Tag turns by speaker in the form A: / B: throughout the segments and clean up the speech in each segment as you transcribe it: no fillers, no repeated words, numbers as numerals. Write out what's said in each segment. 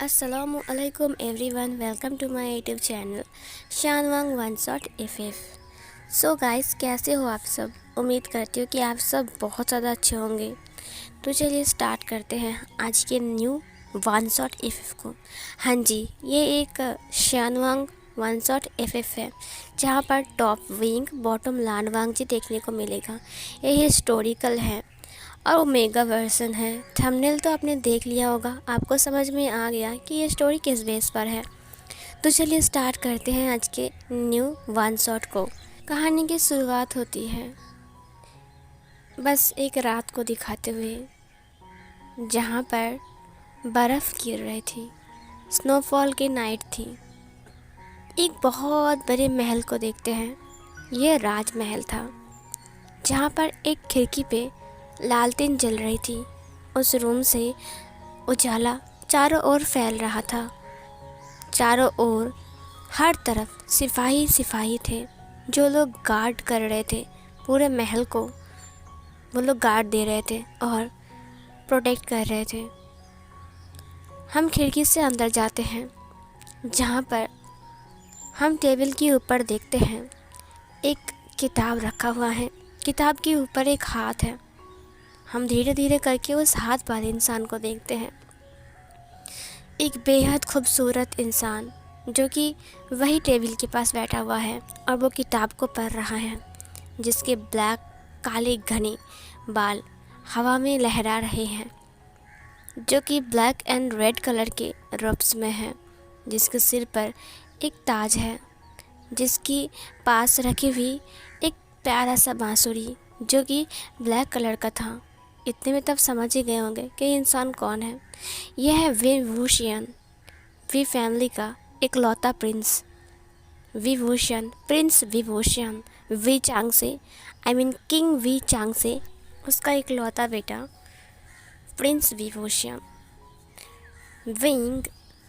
A: Assalamualaikum everyone, welcome to my YouTube channel शानवांग one shot F. So guys, कैसे हो आप सब। उम्मीद करती हूँ कि आप सब बहुत ज़्यादा अच्छे होंगे। तो चलिए स्टार्ट करते हैं आज के न्यू वन शॉट एफ को। हाँ जी, ये एक शानवांग वन शॉट एफ है जहाँ पर टॉप विंग बॉटम लानवांग जी देखने को मिलेगा। ये हिस्टोरिकल है और ओमेगा वर्सन है। थंबनेल तो आपने देख लिया होगा, आपको समझ में आ गया कि ये स्टोरी किस बेस पर है। तो चलिए स्टार्ट करते हैं आज के न्यू वन शॉट को। कहानी की शुरुआत होती है बस एक रात को दिखाते हुए जहाँ पर बर्फ़ गिर रही थी, स्नोफॉल की नाइट थी। एक बहुत बड़े महल को देखते हैं। यह राजमहल था जहाँ पर एक खिड़की पे लालटेन जल रही थी। उस रूम से उजाला चारों ओर फैल रहा था। चारों ओर हर तरफ सिपाही सिपाही थे जो लोग गार्ड कर रहे थे। पूरे महल को वो लोग गार्ड दे रहे थे और प्रोटेक्ट कर रहे थे। हम खिड़की से अंदर जाते हैं जहाँ पर हम टेबल के ऊपर देखते हैं एक किताब रखा हुआ है। किताब के ऊपर एक हाथ है। हम धीरे धीरे करके उस हाथ वाले इंसान को देखते हैं। एक बेहद खूबसूरत इंसान जो कि वही टेबल के पास बैठा हुआ है और वो किताब को पढ़ रहा है, जिसके ब्लैक काले घने बाल हवा में लहरा रहे हैं, जो कि ब्लैक एंड रेड कलर के रब्स में है। जिसके सिर पर एक ताज है, जिसकी पास रखी हुई एक प्यारा सा बांसुरी जो कि ब्लैक कलर का था। इतने में तब समझ ही गए होंगे कि ये इंसान कौन है। यह है वी वूशियन, वी फैमिली का इकलौता prince Vibhushan, prince Vibhushan V चांग से, किंग वी चांग से, उसका इकलौता बेटा प्रिंस विभूषण। विंग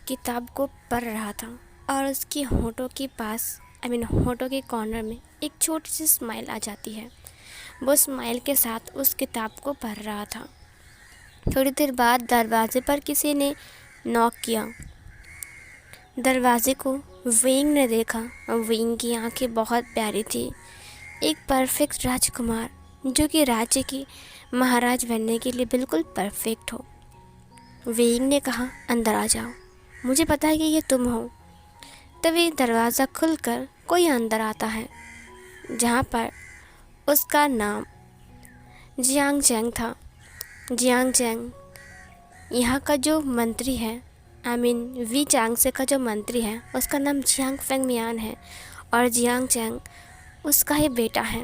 A: किताब को पढ़ रहा था और उसकी होठों के पास होठों के कॉर्नर में एक छोटी सी स्माइल आ जाती है। वो स्माइल के साथ उस किताब को पढ़ रहा था। थोड़ी देर बाद दरवाजे पर किसी ने नॉक किया। दरवाजे को विंग ने देखा। विंग की आंखें बहुत प्यारी थी। एक परफेक्ट राजकुमार जो कि राज्य की महाराज बनने के लिए बिल्कुल परफेक्ट हो। विंग ने कहा, अंदर आ जाओ, मुझे पता है कि ये तुम हो। तभी दरवाज़ा खुलकर कोई अंदर आता है, जहाँ पर उसका नाम जियांग चैंग था। जियांग चैंग यहाँ का जो मंत्री है, वी चांग से का जो मंत्री है, उसका नाम जियांग फेंग मियान है और जियांग चैंग उसका ही बेटा है,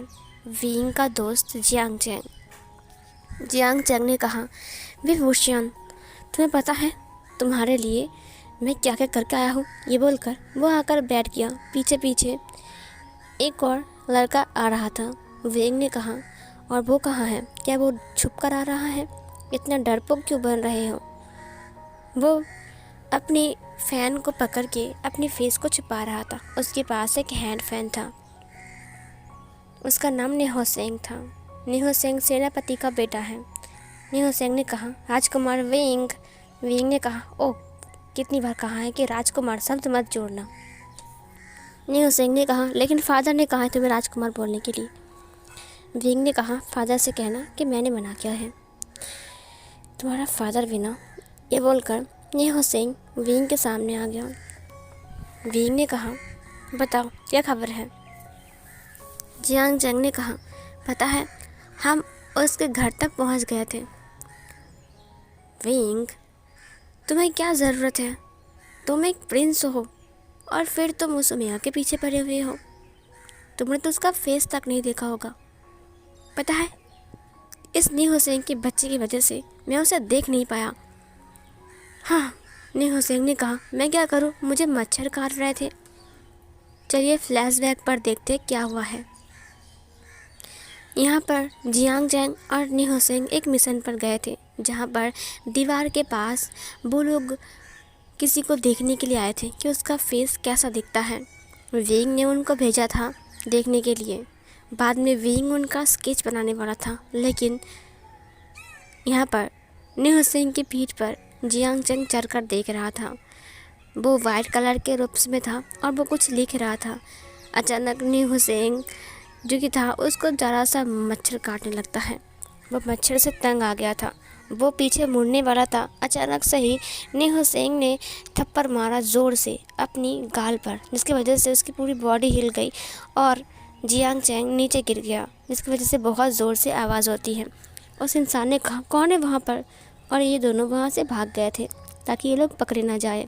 A: विंग का दोस्त जियांग चैंग। जियांग चैंग ने कहा, विभूषण, तुम्हें पता है तुम्हारे लिए मैं क्या क्या करके आया हूँ। ये बोलकर वो आकर बैठ गया। पीछे पीछे एक और लड़का आ रहा था। विंग ने कहा, और वो कहाँ है? क्या वो छुप कर आ रहा है? इतना डरपोक क्यों बन रहे हो? वो अपनी फ़ैन को पकड़ के अपनी फेस को छुपा रहा था। उसके पास एक हैंड फैन था। उसका नाम निहोसेंग था। निहोसेंग सेनापति का बेटा है। निहोसेंग ने कहा, राजकुमार विंग। विंग ने कहा, ओह, कितनी बार कहा है कि राजकुमार शब्द मत जोड़ना। निहोसेंग ने कहा, लेकिन फादर ने कहा है तुम्हें राजकुमार बोलने के लिए। विंग ने कहा, फादर से कहना कि मैंने मना किया है। तुम्हारा फादर भी ना। ये बोलकर निहोसेंग विंग के सामने आ गया। विंग ने कहा, बताओ क्या खबर है। जियांग चैंग ने कहा, पता है हम उसके घर तक पहुंच गए थे। विंग, तुम्हें क्या ज़रूरत है? तुम एक प्रिंस हो और फिर तुम उस उमिया के पीछे पड़े हुए हो। तुमने तो उसका फेस तक नहीं देखा होगा। पता है इस निहोसेंग के बच्चे की वजह से मैं उसे देख नहीं पाया। हाँ, निहोसेंग ने कहा, मैं क्या करूँ, मुझे मच्छर काट रहे थे। चलिए फ्लैशबैक पर देखते क्या हुआ है। यहाँ पर जियांग चैंग और निहोसेंग एक मिशन पर गए थे, जहाँ पर दीवार के पास वो लोग किसी को देखने के लिए आए थे कि उसका फेस कैसा दिखता है। विंग ने उनको भेजा था देखने के लिए। बाद में विंग उनका स्केच बनाने वाला था, लेकिन यहाँ पर निहोसेंग की पीठ पर जियांग चंग चढ़कर देख रहा था। वो वाइट कलर के रूप्स में था और वो कुछ लिख रहा था। अचानक नी हुसैन जो कि था उसको ज़रा सा मच्छर काटने लगता है। वो मच्छर से तंग आ गया था। वो पीछे मुड़ने वाला था। अचानक से ही नी हुसैन ने थप्पड़ मारा ज़ोर से अपनी गाल पर, जिसकी वजह से उसकी पूरी बॉडी हिल गई और जियांग चैंग नीचे गिर गया, जिसकी वजह से बहुत ज़ोर से आवाज़ होती है। उस इंसान ने कहा, कौन है वहाँ पर? और ये दोनों वहाँ से भाग गए थे ताकि ये लोग पकड़े ना जाए।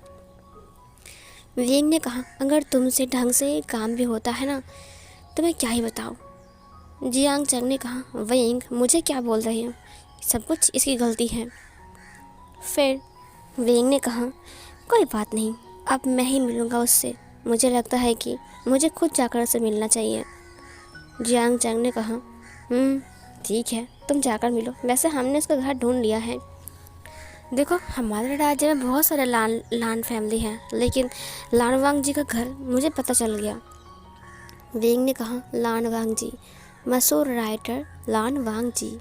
A: विंग ने कहा, अगर तुमसे ढंग से काम भी होता है ना तो मैं क्या ही बताऊँ। जियांग चंग ने कहा, विंग मुझे क्या बोल रही हो, सब कुछ इसकी गलती है। फिर विंग ने कहा, कोई बात नहीं, अब मैं ही मिलूँगा उससे। मुझे लगता है कि मुझे खुद जाकर उससे मिलना चाहिए। जियांग चंग ने कहा, ठीक है, तुम जाकर मिलो। वैसे हमने उसका घर ढूंढ लिया है। देखो, हमारे राज्य में बहुत सारे लान फैमिली हैं, लेकिन लान वांग जी का घर मुझे पता चल गया। वेंग ने कहा, लान वांग जी, मशहूर राइटर लान वांग जी,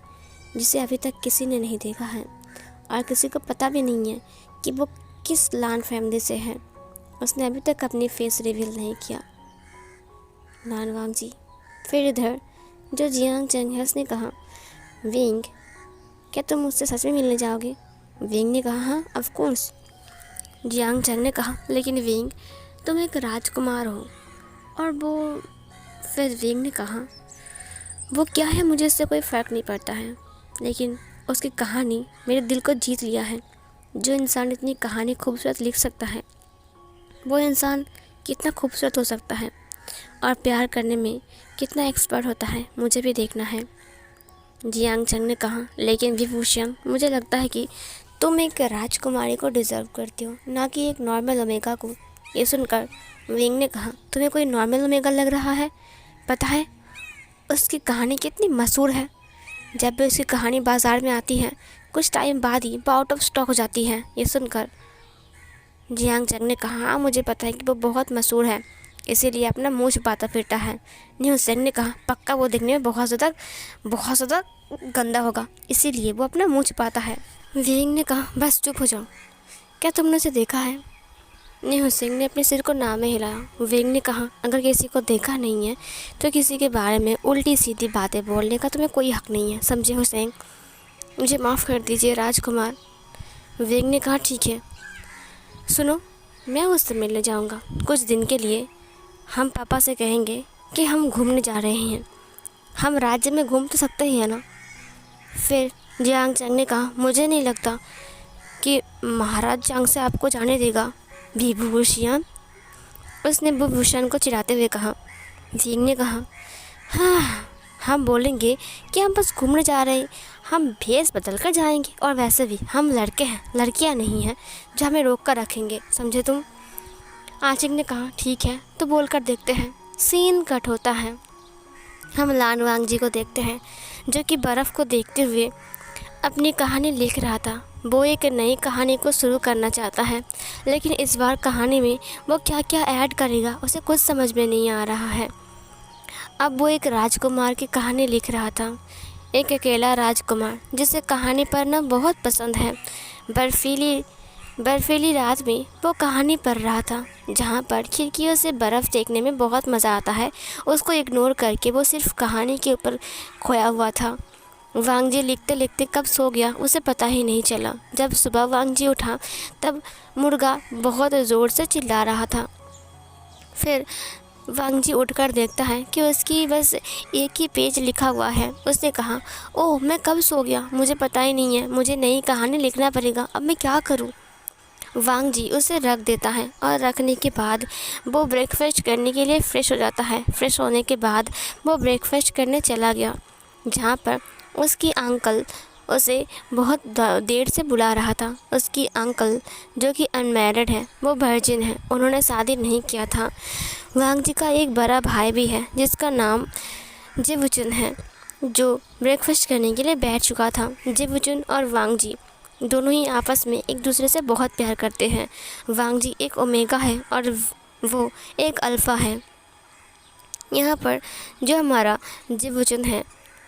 A: जिसे अभी तक किसी ने नहीं देखा है और किसी को पता भी नहीं है कि वो किस लान फैमिली से है। उसने अभी तक अपनी फेस रिवील नहीं किया। लान वांग जी। फिर इधर जो जियांग चंग है उसने कहा, वेंग, क्या तुम मुझसे सच में मिलने जाओगे? वेंग ने कहा, हाँ ऑफ कोर्स। जियांग चंग ने कहा, लेकिन वेंग, तुम एक राजकुमार हो। और वो फिर वेंग ने कहा, वो क्या है मुझे इससे कोई फ़र्क नहीं पड़ता है, लेकिन उसकी कहानी मेरे दिल को जीत लिया है। जो इंसान इतनी कहानी खूबसूरत लिख सकता है, वो इंसान कितना खूबसूरत हो सकता है और प्यार करने में कितना एक्सपर्ट होता है, मुझे भी देखना है। जियांग चंग ने कहा, लेकिन विभूषण, मुझे लगता है कि तुम एक राजकुमारी को डिज़र्व करती हो, ना कि एक नॉर्मल ओमेगा को। ये सुनकर विंग ने कहा, तुम्हें कोई नॉर्मल ओमेगा लग रहा है? पता है उसकी कहानी कितनी मशहूर है। जब भी उसकी कहानी बाज़ार में आती है, कुछ टाइम बाद ही वो आउट ऑफ स्टॉक हो जाती है। ये सुनकर जियांग चंग ने कहा, हाँ मुझे पता है कि वो बहुत मशहूर है, इसीलिए अपना मुँह छुपाता फिरता है। न्यू सेंग ने कहा, पक्का वो दिखने में बहुत ज़्यादा गंदा होगा, इसीलिए वो अपना मुँह छुपाता है। विंग ने कहा, बस चुप हो जाओ, क्या तुमने उसे देखा है? न्यू सिंह ने अपने सिर को ना में हिलाया। विंग ने कहा, अगर किसी को देखा नहीं है तो किसी के बारे में उल्टी सीधी बातें बोलने का तुम्हें कोई हक नहीं है, समझे हुसैन? मुझे माफ़ कर दीजिए राजकुमार। विंग ने कहा, ठीक है, सुनो, मैं उससे मिलने जाऊंगा कुछ दिन के लिए। हम पापा से कहेंगे कि हम घूमने जा रहे हैं। हम राज्य में घूम तो सकते ही है ना? फिर जियांग चंग ने कहा, मुझे नहीं लगता कि महाराज चांग से आपको जाने देगा विभूषण। उसने विभूषण को चिढ़ाते हुए कहा। जिंग ने कहा, हाँ, हम बोलेंगे कि हम बस घूमने जा रहे हैं, हम भेस बदल कर जाएंगे, और वैसे भी हम लड़के हैं, लड़कियां नहीं हैं जो हमें रोक कर रखेंगे, समझे तुम? आचिंग ने कहा, ठीक है, तो बोल कर देखते हैं। सीन कट होता है। हम लान वांग जी को देखते हैं जो कि बर्फ़ को देखते हुए अपनी कहानी लिख रहा था। वो एक नई कहानी को शुरू करना चाहता है, लेकिन इस बार कहानी में वो क्या क्या ऐड करेगा उसे कुछ समझ में नहीं आ रहा है। अब वो एक राजकुमार की कहानी लिख रहा था, एक अकेला राजकुमार जिसे कहानी पढ़ना बहुत पसंद है। बर्फीली रात में वो कहानी पढ़ रहा था, जहाँ पर खिड़कियों से बर्फ़ देखने में बहुत मज़ा आता है। उसको इग्नोर करके वो सिर्फ कहानी के ऊपर खोया हुआ था। वांग जी लिखते लिखते कब सो गया उसे पता ही नहीं चला। जब सुबह वांग जी उठा तब मुर्गा बहुत ज़ोर से चिल्ला रहा था। फिर वांग जी उठकर देखता है कि उसकी बस एक ही पेज लिखा हुआ है। उसने कहा, ओह मैं कब सो गया, मुझे पता ही नहीं है, मुझे नई कहानी लिखना पड़ेगा, अब मैं क्या करूं? वांग जी उसे रख देता है और रखने के बाद वो ब्रेकफास्ट करने के लिए फ़्रेश हो जाता है। फ्रेश होने के बाद वो ब्रेकफास्ट करने चला गया, जहाँ पर उसकी अंकल उसे बहुत देर से बुला रहा था। उसकी अंकल जो कि अनमैरिड है, वो वर्जिन है, उन्होंने शादी नहीं किया था। वांग जी का एक बड़ा भाई भी है जिसका नाम जिवुचुन है, जो ब्रेकफास्ट करने के लिए बैठ चुका था। जिवुचुन और वांग जी दोनों ही आपस में एक दूसरे से बहुत प्यार करते हैं। वांग जी एक ओमेगा है और वो एक अल्फ़ा है। यहाँ पर जो हमारा जिवुचुन है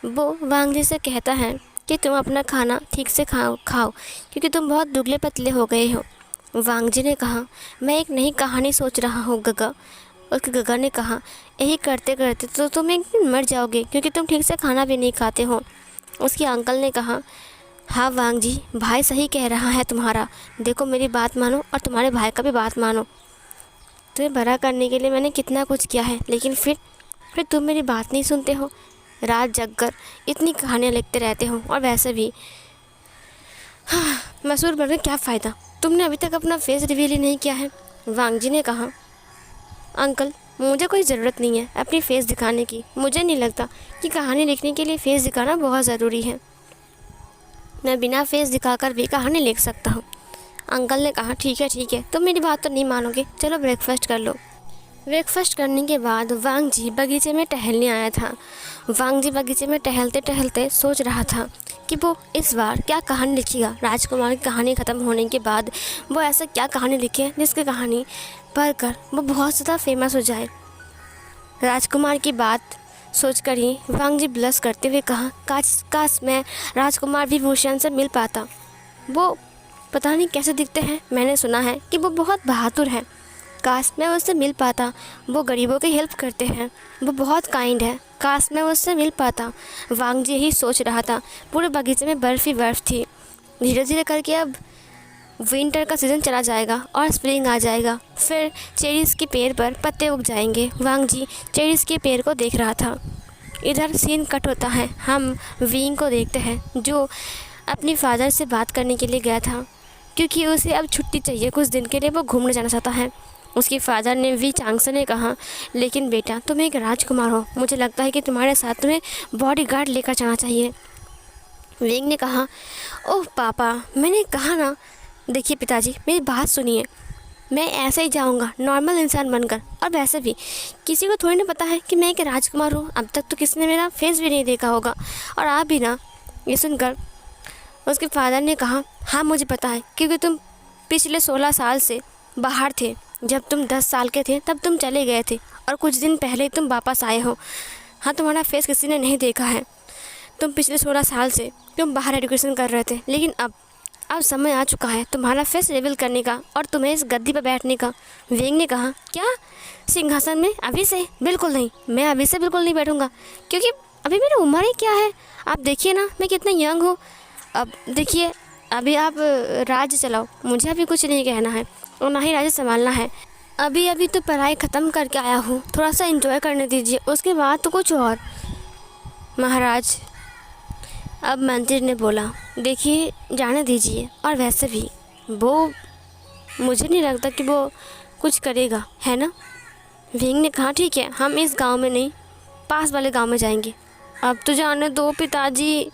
A: वो वांग जी से कहता है कि तुम अपना खाना ठीक से खाओ खाओ क्योंकि तुम बहुत दुबले पतले हो गए हो। वांग जी ने कहा, मैं एक नई कहानी सोच रहा हूँ गगा। उसके गगा ने कहा, यही करते करते तो तुम एक दिन मर जाओगे क्योंकि तुम ठीक से खाना भी नहीं खाते हो। उसके अंकल ने कहा, हाँ वांग जी, भाई सही कह रहा है तुम्हारा। देखो मेरी बात मानो और तुम्हारे भाई का भी बात मानो। तुम्हें बड़ा करने के लिए मैंने कितना कुछ किया है, लेकिन फिर तुम मेरी बात नहीं सुनते हो। रात जग कर इतनी कहानियाँ लिखते रहते हो और वैसे भी मशहूर बनकर क्या फ़ायदा। तुमने अभी तक अपना फेस रिवील ही नहीं किया है। वांग जी ने कहा, अंकल मुझे कोई ज़रूरत नहीं है अपनी फ़ेस दिखाने की। मुझे नहीं लगता कि कहानी लिखने के लिए फ़ेस दिखाना बहुत ज़रूरी है। मैं बिना फेस दिखाकर भी कहानी लिख सकता हूँ। अंकल ने कहा, ठीक है तुम मेरी बात तो नहीं मानोगे, चलो ब्रेकफास्ट कर लो। ब्रेकफास्ट करने के बाद वांग जी बगीचे में टहलने आया था। वांग जी बगीचे में टहलते टहलते सोच रहा था कि वो इस बार क्या कहानी लिखेगा। राजकुमार की कहानी ख़त्म होने के बाद वो ऐसा क्या कहानी लिखे जिसकी कहानी पढ़कर वो बहुत ज़्यादा फेमस हो जाए। राजकुमार की बात सोचकर ही वांग जी ब्लश करते हुए कहा, काश मैं राजकुमार विभूषण से मिल पाता। वो पता नहीं कैसे दिखते हैं, मैंने सुना है कि वो बहुत बहादुर है। काश मैं उससे मिल पाता। वो गरीबों की हेल्प करते हैं, वो बहुत काइंड है। काश मैं उससे मिल पाता। वांग जी यही सोच रहा था। पूरे बगीचे में बर्फ़ ही बर्फ़ थी। धीरे धीरे करके अब विंटर का सीज़न चला जाएगा और स्प्रिंग आ जाएगा। फिर चेरीज़ के पेड़ पर पत्ते उग जाएंगे। वांग जी चेरीज़ के पेड़ को देख रहा था। इधर सीन कट होता है। हम विंग को देखते हैं जो अपनी फादर से बात करने के लिए गया था क्योंकि उसे अब छुट्टी चाहिए। कुछ दिन के लिए वो घूमने जाना चाहता है। उसके फादर ने वी चांगसे ने कहा, लेकिन बेटा तुम एक राजकुमार हो, मुझे लगता है कि तुम्हारे साथ तुम्हें बॉडीगार्ड लेकर जाना चाहिए। विंग ने कहा, ओह पापा, मैंने कहा ना। देखिए पिताजी, मेरी बात सुनिए। मैं ऐसे ही जाऊंगा नॉर्मल इंसान बनकर, और वैसे भी किसी को थोड़ी ना पता है कि मैं एक राजकुमार हूँ। अब तक तो किसी ने मेरा फेस भी नहीं देखा होगा, और आप भी ना। ये सुनकर उसके फादर ने कहा, हाँ मुझे पता है, क्योंकि तुम पिछले 16 साल से बाहर थे। जब तुम 10 साल के थे तब तुम चले गए थे, और कुछ दिन पहले तुम वापस आए हो। हाँ, तुम्हारा फेस किसी ने नहीं देखा है। तुम पिछले 16 साल से तुम बाहर एजुकेशन कर रहे थे, लेकिन अब समय आ चुका है तुम्हारा फेस रिवील करने का और तुम्हें इस गद्दी पर बैठने का। विंग ने कहा, क्या सिंहासन में? अभी से? बिल्कुल नहीं, मैं अभी से बिल्कुल नहीं बैठूंगा, क्योंकि अभी मेरी उम्र ही क्या है। आप देखिए ना, मैं कितना यंग हूँ। अब देखिए, अभी आप राज्य चलाओ, मुझे अभी कुछ नहीं कहना है और ना ही राज्य संभालना है। अभी तो पढ़ाई ख़त्म करके आया हूँ, थोड़ा सा एंजॉय करने दीजिए, उसके बाद तो कुछ और। महाराज, अब मंत्री ने बोला, देखिए जाने दीजिए, और वैसे भी वो, मुझे नहीं लगता कि वो कुछ करेगा, है ना। विंग ने कहा, ठीक है, हम इस गांव में नहीं, पास वाले गांव में जाएंगे। अब तो जाने दो पिताजी।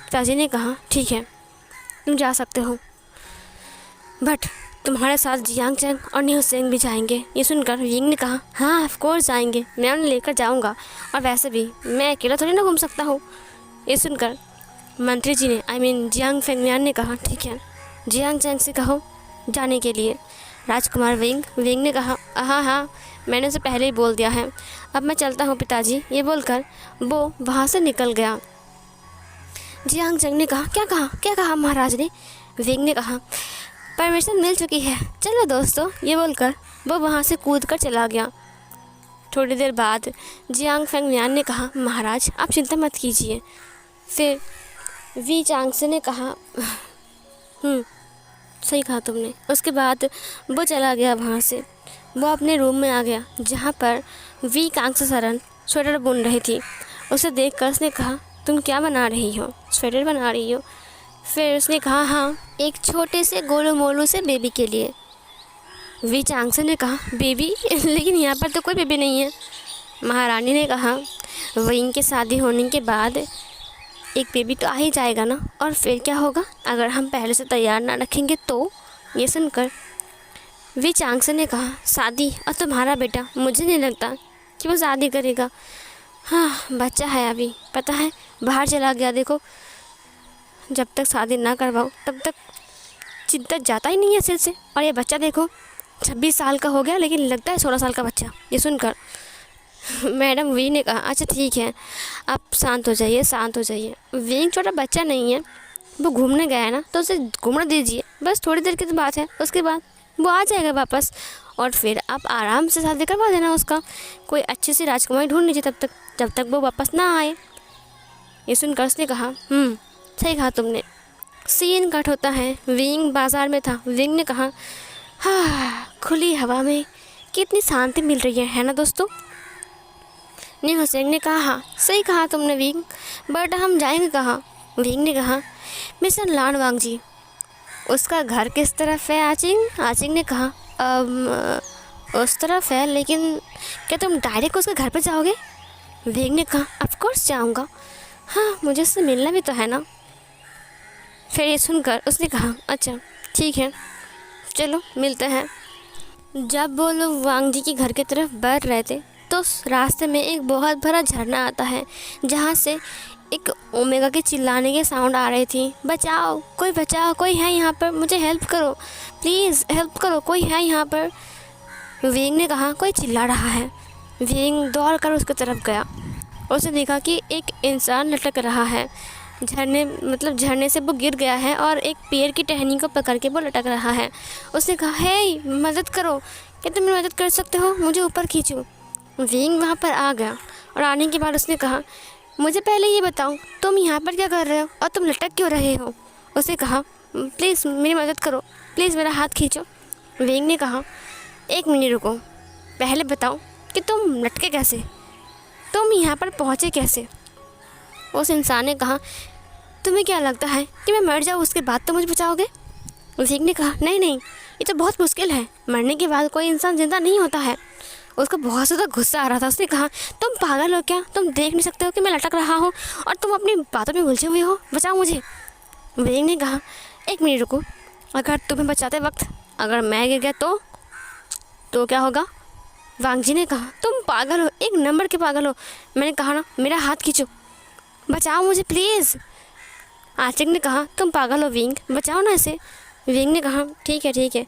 A: पिताजी ने कहा, ठीक है तुम जा सकते हो, बट तुम्हारे साथ जियांग चैंग और न्यू सेंग भी जाएंगे। ये सुनकर विंग ने कहा, हाँ ऑफ कोर्स जाएंगे, मैं उन्हें लेकर जाऊंगा, और वैसे भी मैं अकेला थोड़ी ना घूम सकता हूँ। ये सुनकर मंत्री जी ने जियांग फेंगमियान ने कहा, ठीक है, जियांग चैंग से कहो जाने के लिए। राजकुमार विंग ने कहा, हाँ मैंने उसे पहले ही बोल दिया है, अब मैं चलता हूँ पिताजी। ये बोलकर वो वहाँ से निकल गया। जियांग चैंग ने कहा, क्या कहा महाराज ने? विंग ने कहा, परमिशन मिल चुकी है, चलो दोस्तों। ये बोलकर वो वहाँ से कूद कर चला गया। थोड़ी देर बाद जियांग फेंगमियान ने कहा, महाराज आप चिंता मत कीजिए। फिर वी चांगसे ने कहा, सही कहा तुमने। उसके बाद वो चला गया वहाँ से। वो अपने रूम में आ गया जहाँ पर वी कांगसे सरन स्वेटर बुन रही थी। उसे देखकर उसने कहा, तुम क्या बना रही हो? स्वेटर बना रही हो? फिर उसने कहा, हाँ, एक छोटे से गोलू मोलू से बेबी के लिए। वी चांगसे ने कहा, बेबी? लेकिन यहाँ पर तो कोई बेबी नहीं है। महारानी ने कहा, विंग के शादी होने के बाद एक बेबी तो आ ही जाएगा ना, और फिर क्या होगा अगर हम पहले से तैयार ना रखेंगे तो। ये सुनकर वी चांगसे ने कहा, शादी? और तुम्हारा बेटा, मुझे नहीं लगता कि वो शादी करेगा। हाँ, बच्चा है अभी, पता है बाहर चला गया। देखो, जब तक शादी ना करवाओ तब तक चिंता जाता ही नहीं है सिर से। और ये बच्चा देखो 26 साल का हो गया, लेकिन लगता है 16 साल का बच्चा। ये सुनकर मैडम वी ने कहा अच्छा ठीक है, आप शांत हो जाइए, शांत हो जाइए। विंग छोटा बच्चा नहीं है, वो घूमने गया है ना, तो उसे घूमने दीजिए, बस थोड़ी देर की तो बात है, उसके बाद वो आ जाएगा वापस, और फिर आप आराम से शादी करवा देना उसका। कोई अच्छी सी राजकुमारी ढूंढ लीजिए तब तक, जब तक वो वापस ना आए। ये सुनकर उसने कहा सही कहा तुमने। सीन कट होता है, विंग बाजार में था। विंग ने कहा हाँ, खुली हवा में कितनी शांति मिल रही है ना दोस्तों। न्यू हुसैन ने कहा हाँ सही कहा तुमने विंग, बट हम जाएंगे कहाँ। विंग ने कहा मिस्टर लानवांग जी, उसका घर किस तरफ है आचिंग। आचिंग ने कहा उस तरफ है, लेकिन क्या तुम डायरेक्ट उसके घर पर जाओगे। विंग ने कहा ऑफ कोर्स जाऊँगा, हाँ मुझे उससे मिलना भी तो है ना। फिर ये सुनकर उसने कहा अच्छा ठीक है, चलो मिलते हैं। जब वो लोग वांग जी के घर की तरफ बढ़ रहे थे तो उस रास्ते में एक बहुत बड़ा झरना आता है, जहाँ से एक ओमेगा के चिल्लाने के साउंड आ रही थी। बचाओ, कोई है यहाँ पर, मुझे हेल्प करो, प्लीज़ हेल्प करो, कोई है यहाँ पर। विंग ने कहा कोई चिल्ला रहा है। विंग दौड़ कर उसकी तरफ गया, उसने देखा कि एक इंसान लटक रहा है झरने से वो गिर गया है और एक पेड़ की टहनी को पकड़ के वो लटक रहा है। उसने कहा हे मदद करो, क्या तुम मेरी मदद कर सकते हो, मुझे ऊपर खींचो। विंग वहाँ पर आ गया और आने के बाद उसने कहा मुझे पहले ये बताओ तुम यहाँ पर क्या कर रहे हो और तुम लटक क्यों रहे हो। उसने कहा प्लीज़ मेरी मदद करो, प्लीज़ मेरा हाथ खींचो। विंग ने कहा एक मिनट रुको, पहले बताओ कि तुम लटके कैसे, तुम यहाँ पर पहुँचे कैसे। उस इंसान ने कहा तुम्हें क्या लगता है कि मैं मर जाऊँ उसके बाद तो मुझे बचाओगे। विंग ने कहा नहीं, ये तो बहुत मुश्किल है, मरने के बाद कोई इंसान ज़िंदा नहीं होता है। उसको बहुत ज़्यादा गुस्सा आ रहा था। उसने कहा तुम पागल हो क्या, तुम देख नहीं सकते हो कि मैं लटक रहा हूँ और तुम अपनी बातों में उलझे हुए हो, बचाओ मुझे। विंग ने कहा एक मिनट रुको, अगर तुम्हें बचाते वक्त अगर मैं गिर गया तो क्या होगा। वांग जी ने कहा तुम पागल हो, एक नंबर के पागल हो, मैंने कहा ना मेरा हाथ खींचो, बचाओ मुझे प्लीज़। आचिंग ने कहा तुम पागल हो विंग, बचाओ ना इसे। विंग ने कहा ठीक है आई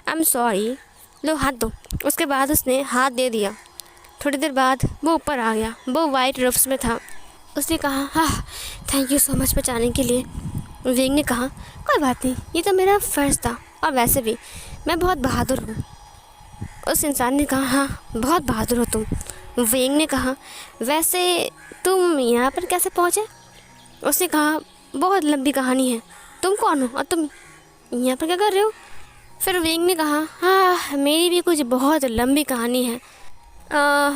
A: एम सॉरी, लो हाथ दो। उसके बाद उसने हाथ दे दिया। थोड़ी देर बाद वो ऊपर आ गया, वो वाइट रूफ्स में था। उसने कहा हाँ थैंक यू सो मच बचाने के लिए। विंग ने कहा कोई बात नहीं, ये तो मेरा फ़र्ज़ था, और वैसे भी मैं बहुत बहादुर हूँ। उस इंसान ने कहा हाँ बहुत बहादुर हो तुम। विंग ने कहा वैसे तुम यहाँ पर कैसे पहुँचे। उसने कहा बहुत लंबी कहानी है, तुम कौन हो और तुम यहाँ पर क्या कर रहे हो। फिर विंग ने कहा हाँ मेरी भी कुछ बहुत लंबी कहानी है,